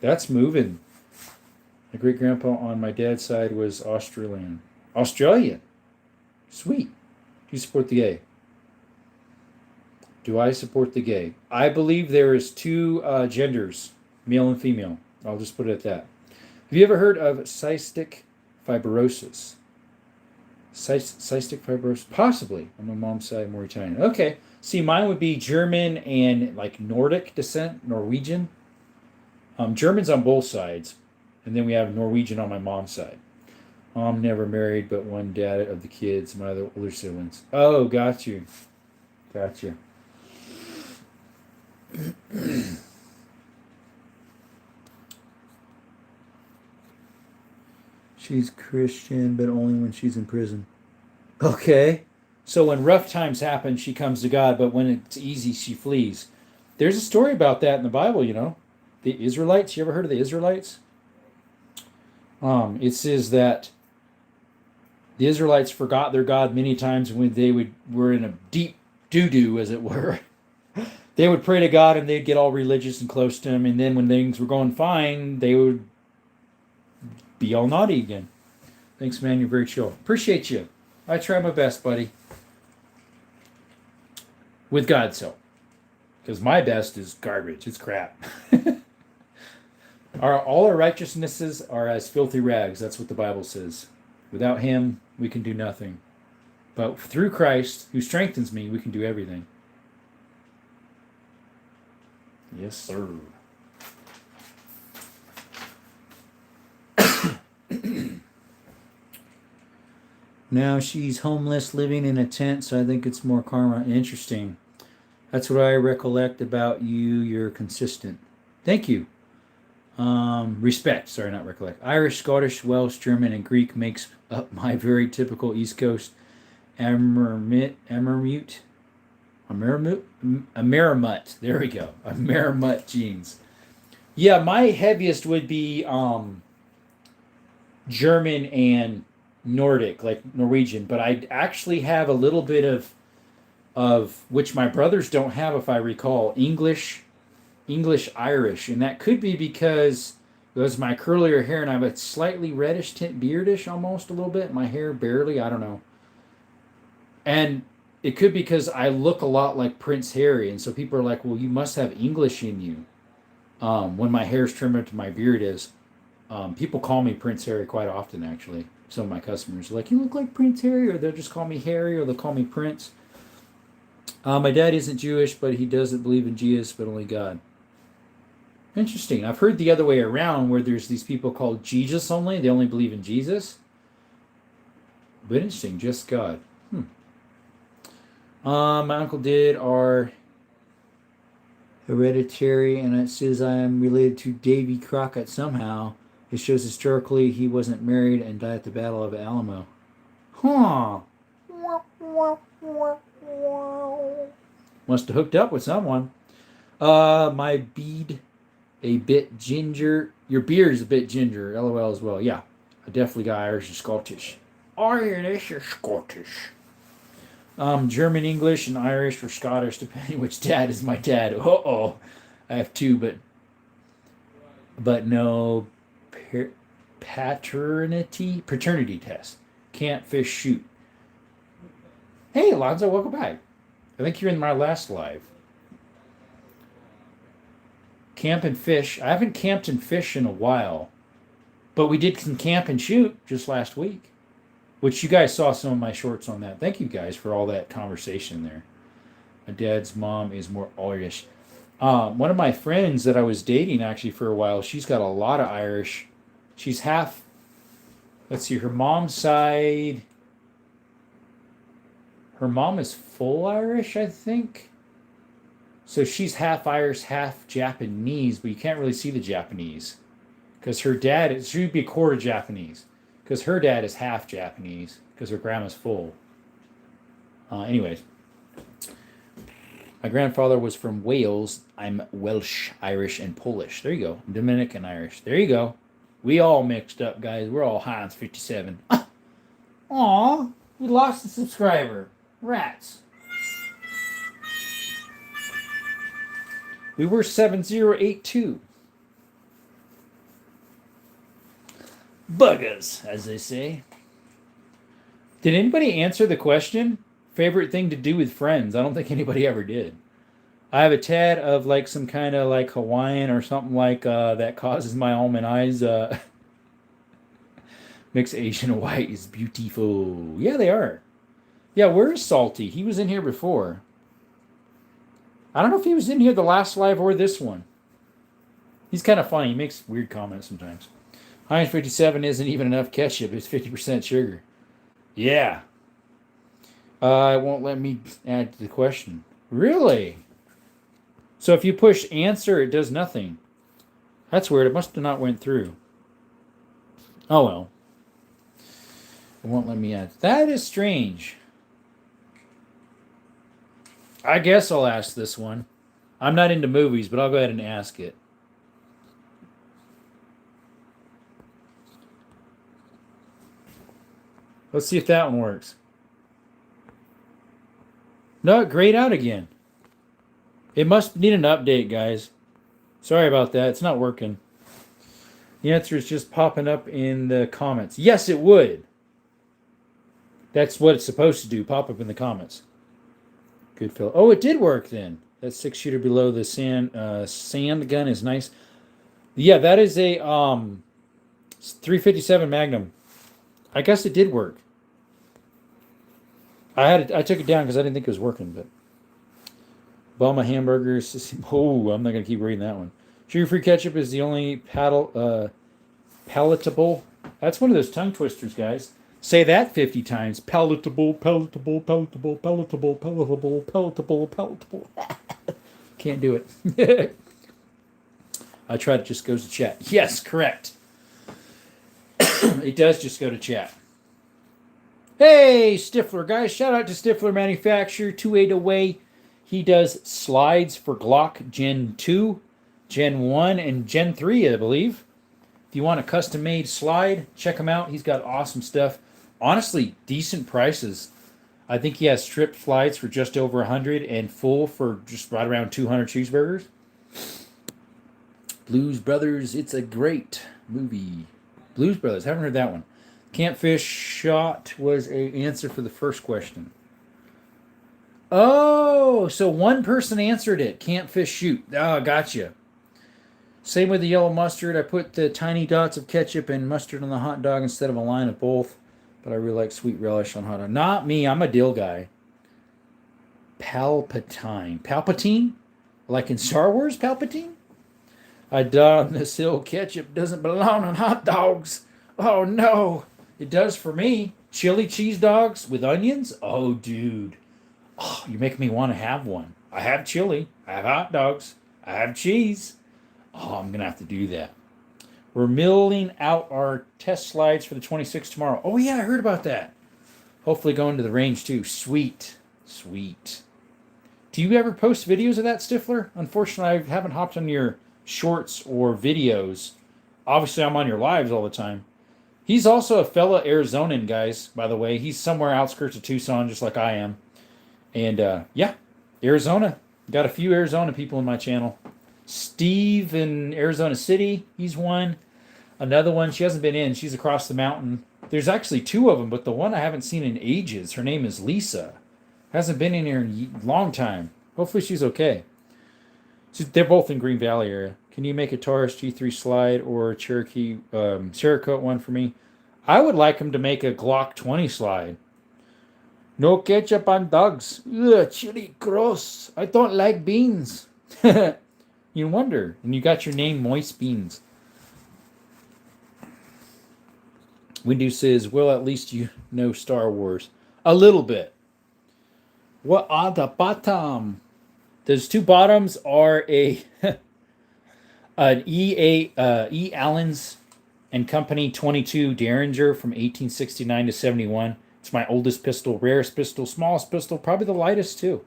That's moving. My great grandpa on my dad's side was Australian. Australian? Sweet. Do you support the gay? Do I support the gay? I believe there is 2 genders, male and female. I'll just put it at that. Have you ever heard of cystic fibrosis? Cystic fibrosis? Possibly. On my mom's side, more Italian. Okay. See, mine would be German and like Nordic descent, Norwegian. German's on both sides. And then we have Norwegian on my mom's side. Mom never married, but one dad of the kids, my other older siblings. Oh, got you. Got you. She's Christian, but only when she's in prison. Okay. So when rough times happen, she comes to God, but when it's easy, she flees. There's a story about that in the Bible, The Israelites. You ever heard of the Israelites? It says that the Israelites forgot their God many times when they were in a deep doo-doo, as it were. They would pray to God and they'd get all religious and close to Him, and then when things were going fine, they would be all naughty again. Thanks, man. You're very chill. Appreciate you. I try my best, buddy. With God's help. Because my best is garbage. It's crap. All our righteousnesses are as filthy rags. That's what the Bible says. Without Him, we can do nothing. But through Christ, who strengthens me, we can do everything. Yes, sir. Now she's homeless, living in a tent, so I think it's more karma. Interesting. That's what I recollect about you. You're consistent. Thank you. Respect. Sorry, not recollect. Irish, Scottish, Welsh, German, and Greek makes up my very typical East Coast Amermut. There we go. Amermut genes. Yeah, my heaviest would be German and Nordic, like Norwegian, but I actually have a little bit of which my brothers don't have, if I recall, English Irish, and that could be because it was my curlier hair and I have a slightly reddish tint, beardish almost a little bit. My hair barely, I don't know. And it could be because I look a lot like Prince Harry, and so people are like, well, you must have English in you. When my hair's trimmed up to my beard is. People call me Prince Harry quite often, actually. Some of my customers are like, you look like Prince Harry, or they'll just call me Harry, or they'll call me Prince. My dad isn't Jewish, but he doesn't believe in Jesus, but only God. Interesting. I've heard the other way around, where there's these people called Jesus only. They only believe in Jesus. But interesting, just God. My uncle did are hereditary, and it says I am related to Davy Crockett somehow. It shows historically he wasn't married and died at the Battle of Alamo. Huh. Must have hooked up with someone. My beard a bit ginger. Your beard is a bit ginger. LOL as well. Yeah, I definitely got Irish and Scottish. Irish or Scottish. German, English, and Irish or Scottish, depending which dad is my dad. Uh-oh. I have 2, but no paternity test. Can't fish shoot. Hey, Alonzo, welcome back. I think you're in my last live. Camp and fish. I haven't camped and fish in a while, but we did some camp and shoot just last week, which you guys saw some of my shorts on that. Thank you guys for all that conversation there. My dad's mom is more Irish. One of my friends that I was dating actually for a while, she's got a lot of Irish. She's half, let's see, her mom's side. Her mom is full Irish, I think. So she's half Irish, half Japanese, but you can't really see the Japanese. Because her dad is, she would be a quarter Japanese. Because her dad is half Japanese, because her grandma's full. Anyways. My grandfather was from Wales. I'm Welsh, Irish, and Polish. There you go. Dominican Irish. There you go. We all mixed up, guys. We're all Hans 57. Aw, we lost a subscriber. Rats. We were 7082. Buggers, as they say. Did anybody answer the question? Favorite thing to do with friends? I don't think anybody ever did. I have a tad of like some kind of like Hawaiian or something like that causes my almond eyes. Mixed Asian white is beautiful. Yeah, they are. Yeah, where's Salty? He was in here before. I don't know if he was in here the last live or this one. He's kind of funny. He makes weird comments sometimes. Heinz 57 isn't even enough ketchup. It's 50% sugar. Yeah. It won't let me add to the question. Really? So if you push answer, it does nothing. That's weird. It must have not went through. Oh well. It won't let me add. That is strange. I guess I'll ask this one. I'm not into movies, but I'll go ahead and ask it. Let's see if that one works. No, it grayed out again. It must need an update, guys. Sorry about that. It's not working. The answer is just popping up in the comments. Yes, it would. That's what it's supposed to do. Pop up in the comments. Good fill. Oh, it did work then. That 6-shooter below the sand gun is nice. Yeah, that is a 357 Magnum. I guess it did work. I took it down because I didn't think it was working, but Bama hamburgers. Oh, I'm not gonna keep reading that one. Sugar-free ketchup is the only palatable. That's one of those tongue twisters, guys. Say that 50 times. Palatable, palatable, palatable, palatable, palatable, palatable, palatable. Can't do it. I tried. It just goes to chat. Yes, correct. It does just go to chat. Hey, Stifler, guys. Shout out to Stifler Manufacturer, 28 away. He does slides for Glock Gen 2, Gen 1, and Gen 3, I believe. If you want a custom-made slide, check him out. He's got awesome stuff. Honestly, decent prices. I think he has stripped slides for just over 100 and full for just right around 200 cheeseburgers. Blues Brothers, it's a great movie. Blues Brothers, haven't heard that one. Campfish shot was a answer for the first question. Oh, so one person answered it. Campfish shoot. Oh, gotcha. Same with the yellow mustard. I put the tiny dots of ketchup and mustard on the hot dog instead of a line of both. But I really like sweet relish on hot dog. Not me. I'm a dill guy. Palpatine? Like in Star Wars, Palpatine? I died on this hill. Ketchup doesn't belong on hot dogs. Oh, no. It does for me. Chili cheese dogs with onions? Oh, dude. Oh, you make me want to have one. I have chili. I have hot dogs. I have cheese. Oh, I'm going to have to do that. We're milling out our test slides for the 26th tomorrow. Oh, yeah, I heard about that. Hopefully going to the range, too. Sweet. Sweet. Do you ever post videos of that, Stifler? Unfortunately, I haven't hopped on your shorts or videos. Obviously, I'm on your lives all the time. He's also a fellow Arizonan, guys, by the way. He's somewhere outskirts of Tucson, just like I am. And, yeah, Arizona. Got a few Arizona people in my channel. Steve in Arizona City, he's one. Another one, she hasn't been in. She's across the mountain. There's actually two of them, but the one I haven't seen in ages, her name is Lisa. Hasn't been in here in a long time. Hopefully she's okay. They're both in Green Valley area. Can you make a Taurus G3 slide or Cherokee Cerakote one for me? I would like him to make a Glock 20 slide. No ketchup on dogs. Ugh, chili gross. I don't like beans. You wonder. And you got your name, Moist Beans. Windu says, well, at least you know Star Wars. A little bit. What are the bottom? Those two bottoms are an E. Allen's and Company 22 Derringer from 1869 to 71. It's my oldest pistol, rarest pistol, smallest pistol, probably the lightest too.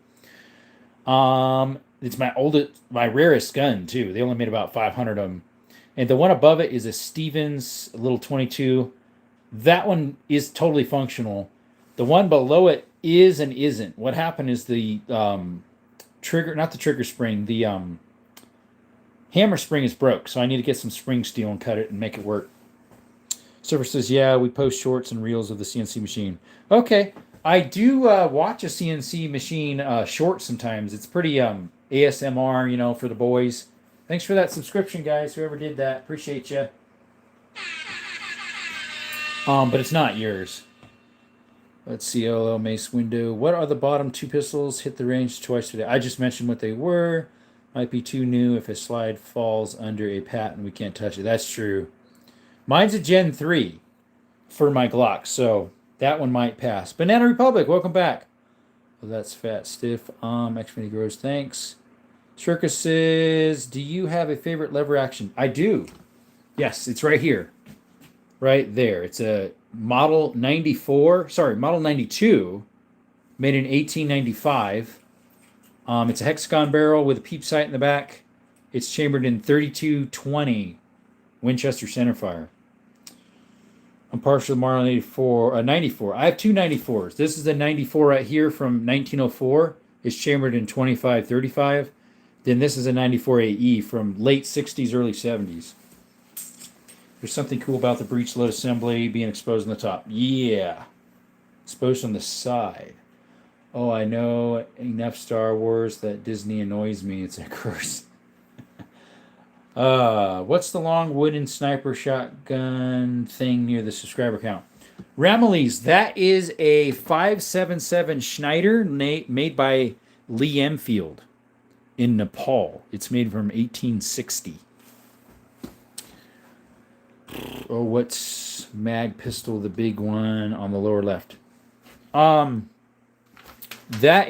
It's my rarest gun too. They only made about 500 of them. And the one above it is a Stevens little 22. That one is totally functional. The one below it is and isn't. What happened is the trigger, not the trigger spring, the hammer spring is broke. So I need to get some spring steel and cut it and make it work. Server says, yeah, we post shorts and reels of the CNC machine. Okay. I do watch a CNC machine short sometimes. It's pretty ASMR, for the boys. Thanks for that subscription, guys. Whoever did that. Appreciate you. But it's not yours. Let's see. LL Mace window. What are the bottom two pistols? Hit the range twice today. I just mentioned what they were. Might be too new. If a slide falls under a patent, we can't touch it. That's true. Mine's a Gen 3 for my Glock, so that one might pass. Banana Republic, welcome back. Well, that's fat stiff. X-Mini Grows, thanks. Shirka says, do you have a favorite lever action? I do. Yes, it's right here. Right there. It's a Model 92, made in 1895. It's a hexagon barrel with a peep sight in the back. It's chambered in 3220 Winchester centerfire. I'm partial to Marlin 94. I have two 94s. This is the 94 right here from 1904. It's chambered in 2535. Then this is a 94 AE from late 60s, early 70s. There's something cool about the breech load assembly being exposed on the top. Yeah. Exposed on the side. Oh, I know enough Star Wars that Disney annoys me. It's a curse. What's the long wooden sniper shotgun thing near the subscriber count? Ramillies, that is a 5.77 Schneider made by Lee Enfield in Nepal. It's made from 1860. Oh, what's mag pistol, the big one on the lower left? That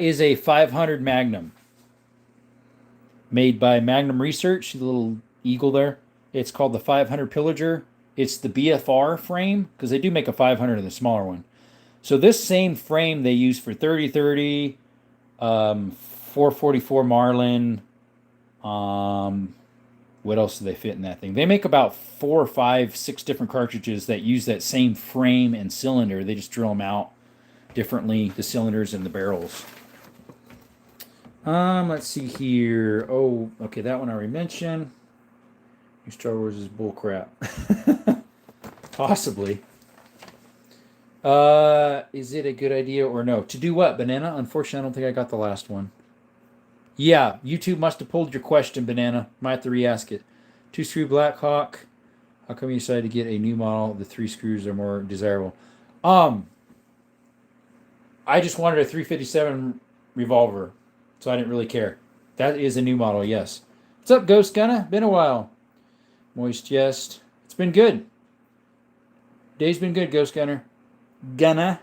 is a 500 Magnum made by Magnum Research, the little eagle there. It's called the 500 Pillager. It's the BFR frame because they do make a 500 in the smaller one. So this same frame they use for 30-30, 444 Marlin. What else do they fit in that thing? They make about 4 or 5, 6 different cartridges that use that same frame and cylinder. They just drill them out differently, the cylinders and the barrels. Let's see here. Oh, okay, that one I already mentioned. Star Wars is bullcrap. Possibly. Is it a good idea or no? To do what, Banana? Unfortunately, I don't think I got the last one. Yeah, YouTube must have pulled your question, Banana. Might have to re-ask it. 2-screw Blackhawk. How come you decided to get a new model? The 3 screws are more desirable. I just wanted a 357 revolver, so I didn't really care. That is a new model, yes. What's up, Ghost Gunna? Been a while. Moist Jest. It's been good. Day's been good, Ghost Gunner. Gunna.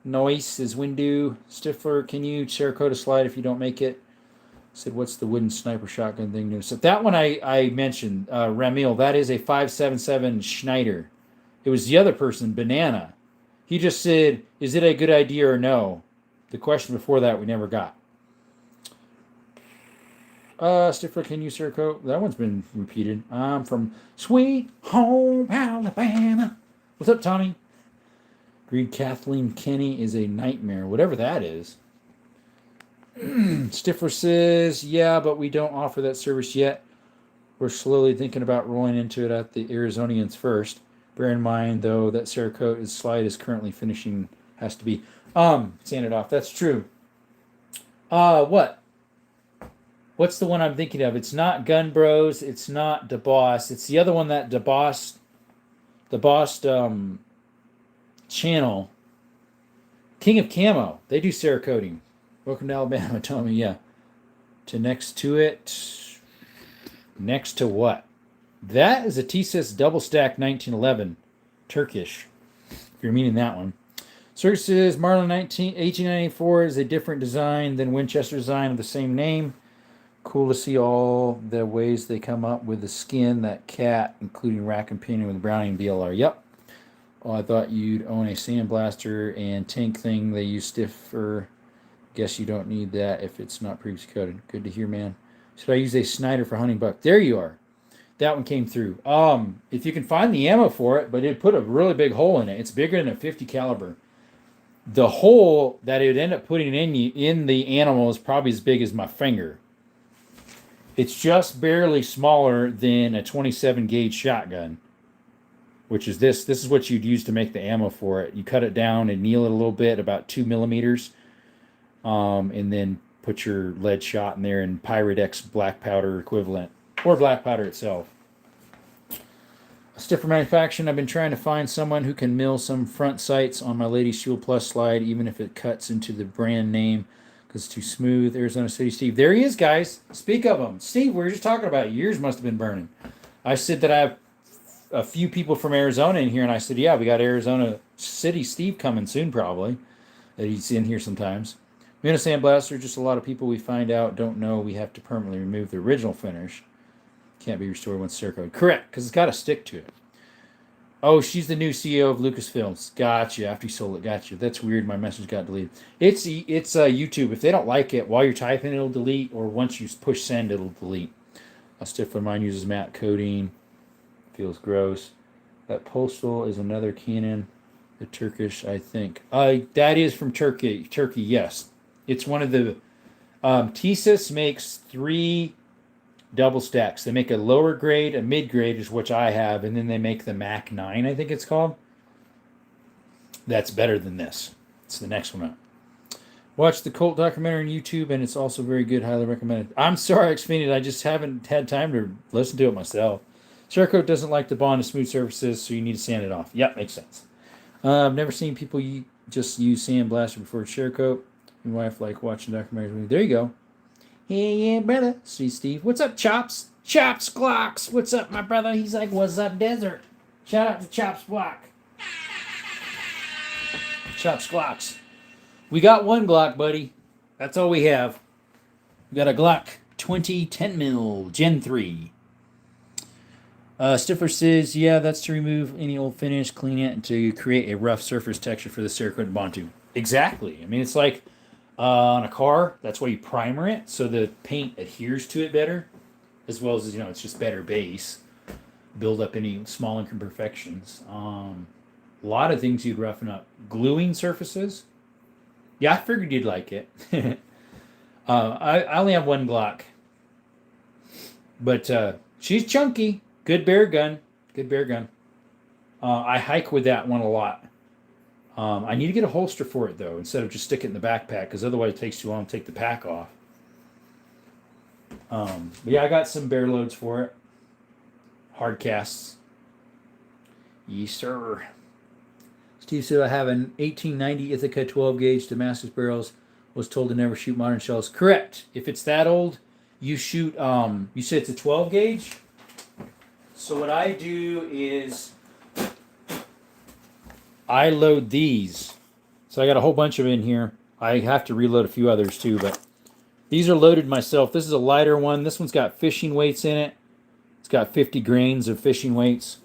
Noise is Windu. Stifler, can you Cerakote a slide if you don't make it? Said, what's the wooden sniper shotgun thing new? So that one I mentioned, Ramil, that is a 5.77 Schneider. It was the other person, Banana. He just said, is it a good idea or no? The question before that we never got. Stifler, can you Cerakote? That one's been repeated. I'm from Sweet Home Alabama. What's up, Tommy? Agreed, Kathleen Kenny is a nightmare. Whatever that is. Stifler says, yeah, but we don't offer that service yet. We're slowly thinking about rolling into it at the Arizonians first. Bear in mind, though, that Cerakote slide is currently finishing, has to be. Sand it off. That's true. What? What's the one I'm thinking of? It's not Gun Bros. It's not DeBoss. It's the other one that DeBoss channel. King of Camo. They do Cerakoting. Welcome to Alabama, Tommy. Yeah. To next to it. Next to what? That is a TSIS double stack 1911. Turkish. If you're meaning that one. Search says Marlin 1894 is a different design than Winchester design of the same name. Cool to see all the ways they come up with the skin, that cat, including rack and pinion with Browning BLR. Yep. Oh, I thought you'd own a sandblaster and tank thing. They use stiffer. Guess you don't need that if it's not previously coated. Good to hear, man. Should I use a Snyder for hunting buck? There you are. That one came through. If you can find the ammo for it, but it put a really big hole in it. It's bigger than a 50 caliber. The hole that it would end up putting in the animal is probably as big as my finger. It's just barely smaller than a 27 gauge shotgun, which is this. This is what you'd use to make the ammo for it. You cut it down and anneal it a little bit, about 2 millimeters, and then put your lead shot in there and Pyrex black powder equivalent, or black powder itself. Stiffer manufacturing. I've been trying to find someone who can mill some front sights on my Lady Shield Plus slide, even if it cuts into the brand name because it's too smooth. Arizona City Steve. There he is, guys. Speak of him. Steve, we were just talking about yours must have been burning. I said that I have a few people from Arizona in here, and I said, yeah, we got Arizona City Steve coming soon, probably. That he's in here sometimes. Mina Sandblaster, just a lot of people we find out don't know we have to permanently remove the original finish. Can't be restored once Cerakote. Correct, because it's got to stick to it. Oh, she's the new CEO of Lucasfilms. Gotcha. After you sold it, gotcha. That's weird. My message got deleted. It's YouTube. If they don't like it, while you're typing, it'll delete, or once you push send, it'll delete. A Stifler mine uses matte coating. Feels gross. That Postal is another Canon. The Turkish, I think. That is from Turkey. Turkey, yes. It's one of the... TSIS makes 3 double stacks. They make a lower grade, a mid grade, is which I have, and then they make the Mac 9, I think it's called. That's better than this. It's the next one up. Watch the Colt documentary on YouTube, and it's also very good. Highly recommended. I'm sorry, Xfinity, I just haven't had time to listen to it myself. Cerakote doesn't like to bond to smooth surfaces, so you need to sand it off. Yep, makes sense. I've never seen people just use sandblaster before Cerakote. My wife like watching documentaries with me. There you go. Hey, yeah, brother. See, Steve. What's up, Chops? Chops Glocks. What's up, my brother? He's like, what's up, Desert? Shout out to Chops Glock. Chops Glocks. We got one Glock, buddy. That's all we have. We got a Glock 20 10mm Gen 3. Stifler says, yeah, that's to remove any old finish, clean it, and to create a rough surface texture for the Cerakote Bantu. Exactly. I mean, it's like on a car, that's why you primer it, so the paint adheres to it better, as well as, it's just better base. Build up any small imperfections. A lot of things you'd roughen up. Gluing surfaces. Yeah, I figured you'd like it. I only have one Glock. But she's chunky. Good bear gun. I hike with that one a lot. I need to get a holster for it, though, instead of just stick it in the backpack, because otherwise it takes too long to take the pack off. But yeah, I got some bear loads for it. Hard casts. Yes, sir. Steve said I have an 1890 Ithaca 12 gauge Damascus barrels. Was told to never shoot modern shells. Correct. If it's that old, you shoot. You said it's a 12 gauge. So what I do is I load these. So I got a whole bunch of it in here. I have to reload a few others too, but these are loaded myself. This is a lighter one. This one's got fishing weights in it. It's got 50 grains of fishing weights.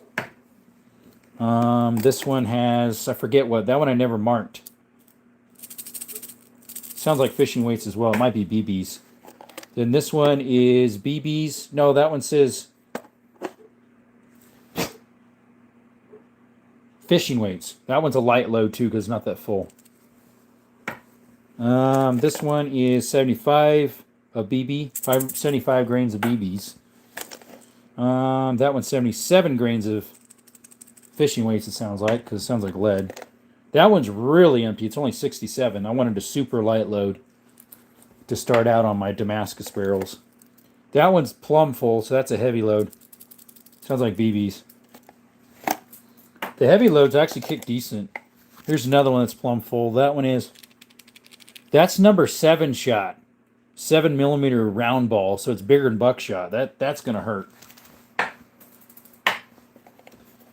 This one has, I forget what, that one I never marked. Sounds like fishing weights as well. It might be BBs. Then this one is BBs. No, that one says fishing weights. That one's a light load too because it's not that full. This one is 75 of BB, 75 grains of BBs. That one's 77 grains of fishing weights, it sounds like, because it sounds like lead. That one's really empty. It's only 67. I wanted a super light load to start out on my Damascus barrels. That one's plumb full, so that's a heavy load. Sounds like BBs. The heavy loads actually kick decent. Here's another one that's plumb full. That's number 7 shot. 7mm round ball, so it's bigger than buckshot. That's gonna hurt.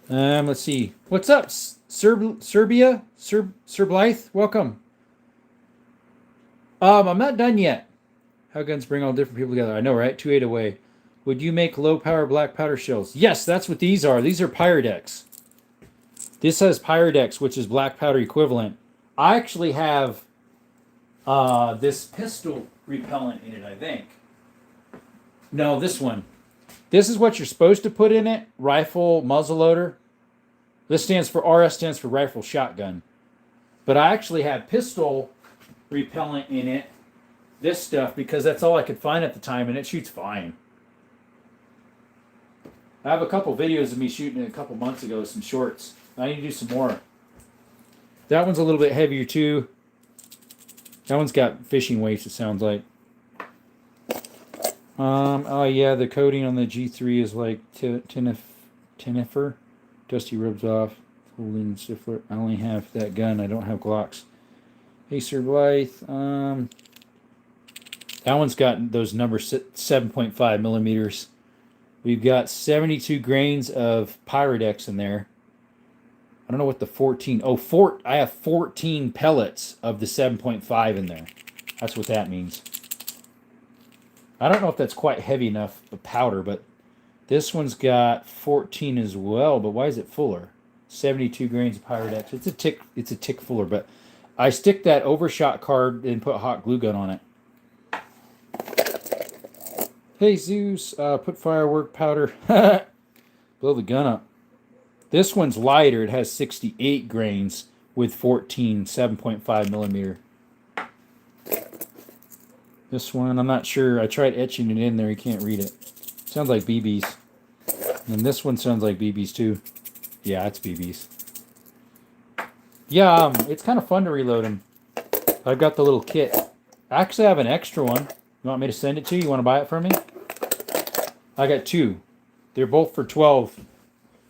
Let's see. What's up, Serbia? Sir Blythe? Welcome. I'm not done yet. How guns bring all different people together. I know, right? 2-8 away. Would you make low power black powder shells? Yes, that's what these are. These are Pyrodex. This has Pyrodex, which is black powder equivalent. I actually have this pistol repellent in it, I think. No, this one. This is what you're supposed to put in it. Rifle muzzleloader. This stands for RS stands for rifle shotgun. But I actually have pistol repellent in it. This stuff, because that's all I could find at the time, and it shoots fine. I have a couple videos of me shooting it a couple months ago, some shorts. I need to do some more. That one's a little bit heavier too. That one's got fishing weights, it sounds like. Oh yeah, the coating on the G3 is like Tinifer. Dusty rubs off. Holding stifler. I only have that gun. I don't have Glocks. Hey, Sir Blythe. That one's got those numbers 7.5 millimeters. We've got 72 grains of Pyrodex in there. I don't know what the 14. I have 14 pellets of the 7.5 in there. That's what that means. I don't know if that's quite heavy enough of powder, but this one's got 14 as well. But why is it fuller? 72 grains of Pyrodex. It's a tick fuller, but I stick that overshot card and put hot glue gun on it. Hey Zeus, put firework powder. Blow the gun up. This one's lighter. It has 68 grains with 14 7.5 millimeter. This one, I'm not sure. I tried etching it in there. You can't read it. Sounds like BBs. And this one sounds like BBs too. Yeah, it's BBs. Yeah, it's kind of fun to reload them. I've got the little kit. Actually, I have an extra one. You want me to send it to you? You want to buy it from me? I got 2. They're both for 12.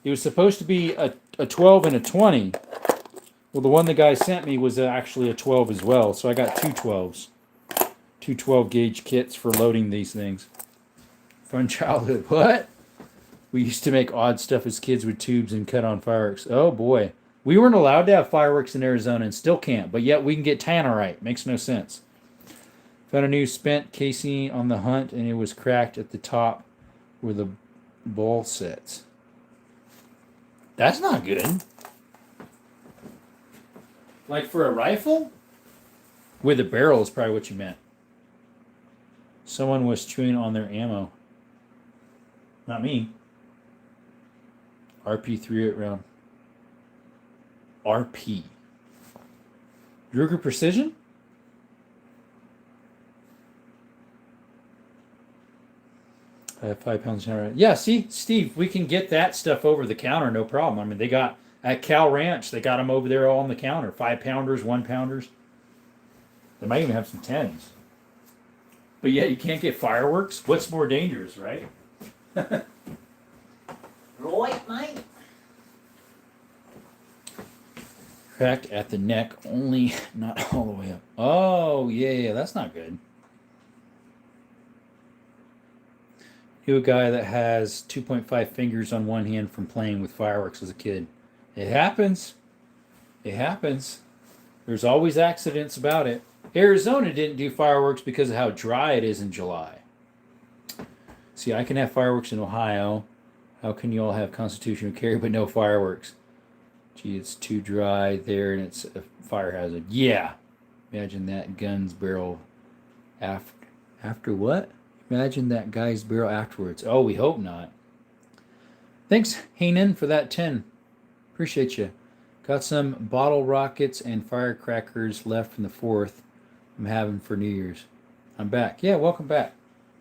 It was supposed to be a 12 and a 20. Well, the one the guy sent me was actually a 12 as well. So I got 2 12s. 2 12 gauge kits for loading these things. Fun childhood. What? We used to make odd stuff as kids with tubes and cut on fireworks. Oh boy. We weren't allowed to have fireworks in Arizona and still can't. But yet we can get tannerite. Makes no sense. Found a new spent casing on the hunt and it was cracked at the top where the ball sits. That's not good. Like for a rifle? With a barrel is probably what you meant. Someone was chewing on their ammo. Not me. RP 3/8 round. RP. Ruger Precision? I have 5 pounds now. Yeah, see, Steve, we can get that stuff over the counter, no problem. I mean, they got at Cal Ranch, they got them over there all on the counter. 5-pounders, 1-pounders. They might even have some 10s. But yeah, you can't get fireworks. What's more dangerous, right? Right, mate? Cracked at the neck, only not all the way up. Oh, yeah, that's not good. You a guy that has 2.5 fingers on one hand from playing with fireworks as a kid. It happens. It happens. There's always accidents about it. Arizona didn't do fireworks because of how dry it is in July. See, I can have fireworks in Ohio. How can you all have constitutional carry but no fireworks? Gee, it's too dry there and it's a fire hazard. Yeah. Imagine that gun's barrel after what? Imagine that guy's barrel afterwards. Oh, we hope not. Thanks, Hanan, for that 10. Appreciate you. Got some bottle rockets and firecrackers left from the 4th. I'm having for New Year's. I'm back. Yeah, welcome back.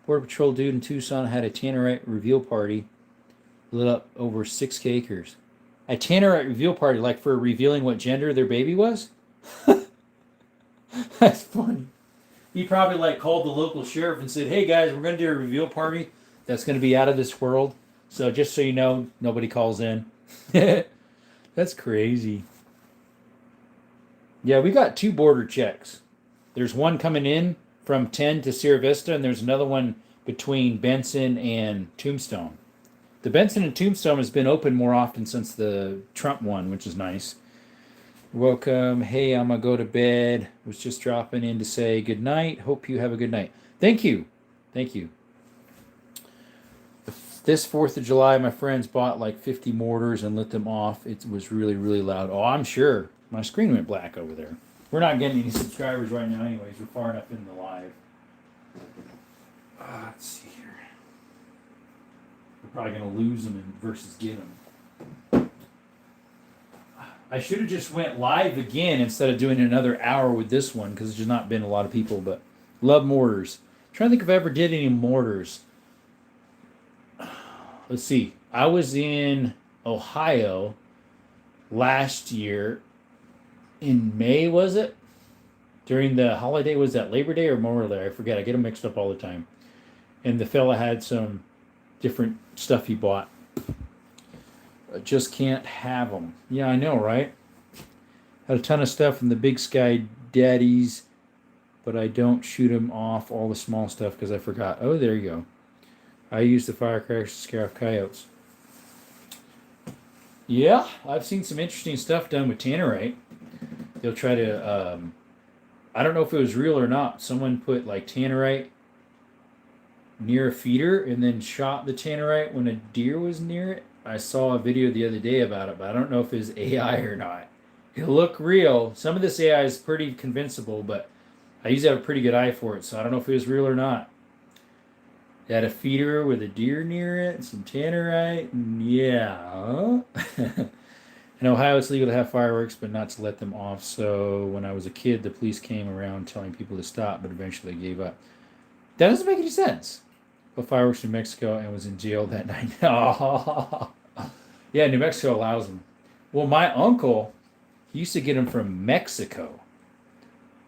Border Patrol dude in Tucson had a tannerite reveal party, lit up over 6 acres. A tannerite reveal party, like for revealing what gender their baby was? That's funny. He probably like called the local sheriff and said, "Hey guys, we're gonna do a reveal party that's gonna be out of this world. So just so you know, nobody calls in." That's crazy. Yeah, we got 2 border checks. There's one coming in from 10 to Sierra Vista, and there's another one between Benson and Tombstone. The Benson and Tombstone has been open more often since the Trump one, which is nice. Welcome. Hey, I'm gonna go to bed. Was just dropping in to say good night. Hope you have a good night. Thank you. Thank you. This 4th of July, my friends bought like 50 mortars and lit them off. It was really, really loud. Oh, I'm sure. My screen went black over there. We're not getting any subscribers right now anyways. We're far enough in the live. Let's see here. We're probably going to lose them versus get them. I should have just went live again instead of doing another hour with this one because there's just not been a lot of people, but love mortars. I'm trying to think if I ever did any mortars. Let's see. I was in Ohio last year in May, was it? During the holiday, was that Labor Day or Memorial Day? I forget. I get them mixed up all the time. And the fella had some different stuff he bought. I just can't have them. Yeah, I know, right? Had a ton of stuff from the Big Sky Daddies, but I don't shoot them off all the small stuff because I forgot. Oh, there you go. I use the firecrackers to scare off coyotes. Yeah, I've seen some interesting stuff done with tannerite. They'll try to, I don't know if it was real or not. Someone put like tannerite near a feeder and then shot the tannerite when a deer was near it. I saw a video the other day about it, but I don't know if it was AI or not. It looked real. Some of this AI is pretty convincible, but I usually have a pretty good eye for it, so I don't know if it was real or not. It had a feeder with a deer near it, some tannerite, and yeah. In Ohio, it's legal to have fireworks, but not to let them off. So when I was a kid, the police came around telling people to stop, but eventually gave up. That doesn't make any sense. But fireworks in Mexico and was in jail that night. Yeah, New Mexico allows them. Well, my uncle, he used to get them from Mexico.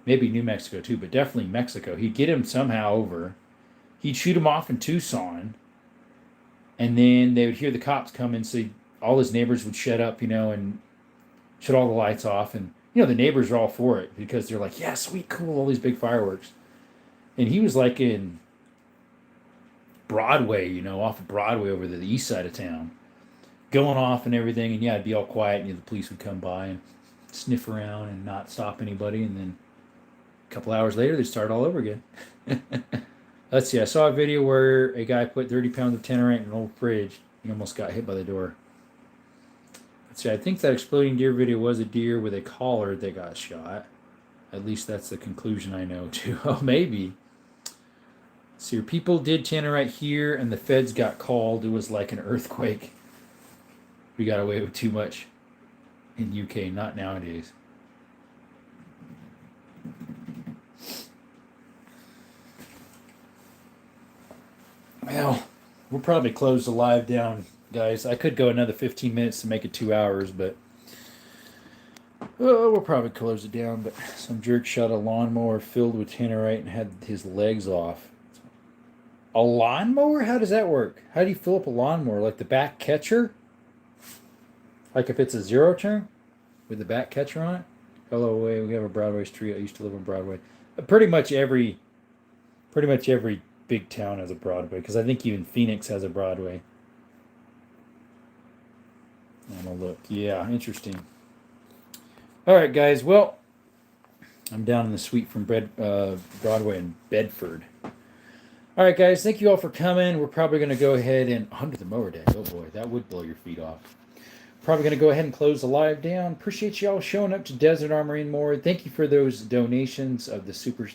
Maybe New Mexico too, but definitely Mexico. He'd get them somehow over. He'd shoot them off in Tucson. And then they would hear the cops coming, so all his neighbors would shut up, and shut all the lights off. And, the neighbors are all for it because they're like, yeah, sweet, cool, all these big fireworks. And he was like in Broadway, off of Broadway over the east side of town, going off and everything. And yeah, it'd be all quiet, and the police would come by and sniff around and not stop anybody. And then a couple hours later, they'd start all over again. Let's see. I saw a video where a guy put 30 pounds of tannerite in an old fridge. He almost got hit by the door. Let's see. I think that exploding deer video was a deer with a collar that got shot. At least that's the conclusion I know, too. Oh, maybe. See, people did tannerite here, and the feds got called. It was like an earthquake. We got away with too much in UK, not nowadays. Well, we'll probably close the live down, guys. I could go another 15 minutes to make it 2 hours, but we'll probably close it down. But some jerk shot a lawnmower filled with tannerite and had his legs off. A lawnmower? How does that work? How do you fill up a lawnmower? Like the back catcher? Like if it's a zero turn with the back catcher on it? Hello, we have a Broadway street. I used to live on Broadway. Pretty much every big town has a Broadway, because I think even Phoenix has a Broadway. I'm gonna look. Yeah, interesting. All right, guys. Well, I'm down in the suite from Broadway in Bedford. All right, guys. Thank you all for coming. We're probably going to go ahead and under the mower deck. Oh boy, that would blow your feet off. Probably going to go ahead and close the live down. Appreciate y'all showing up to Desert Armory and more. Thank you for those donations of the super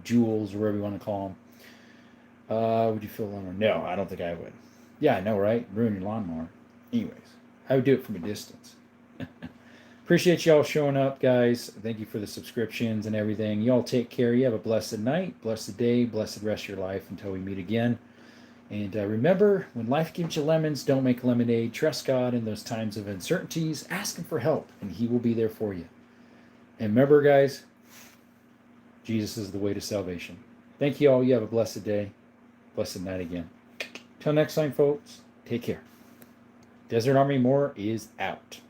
jewels, or whatever you want to call them. Would you fill a lawnmower? No, I don't think I would. Yeah, I know, right? Ruin your lawnmower. Anyways, I would do it from a distance. Appreciate y'all showing up, guys. Thank you for the subscriptions and everything. Y'all take care. You have a blessed night, blessed day, blessed rest of your life until we meet again. And remember, when life gives you lemons, don't make lemonade. Trust God in those times of uncertainties. Ask Him for help, and He will be there for you. And remember, guys, Jesus is the way to salvation. Thank you all. You have a blessed day, blessed night again. Till next time, folks, take care. Desert Army More is out.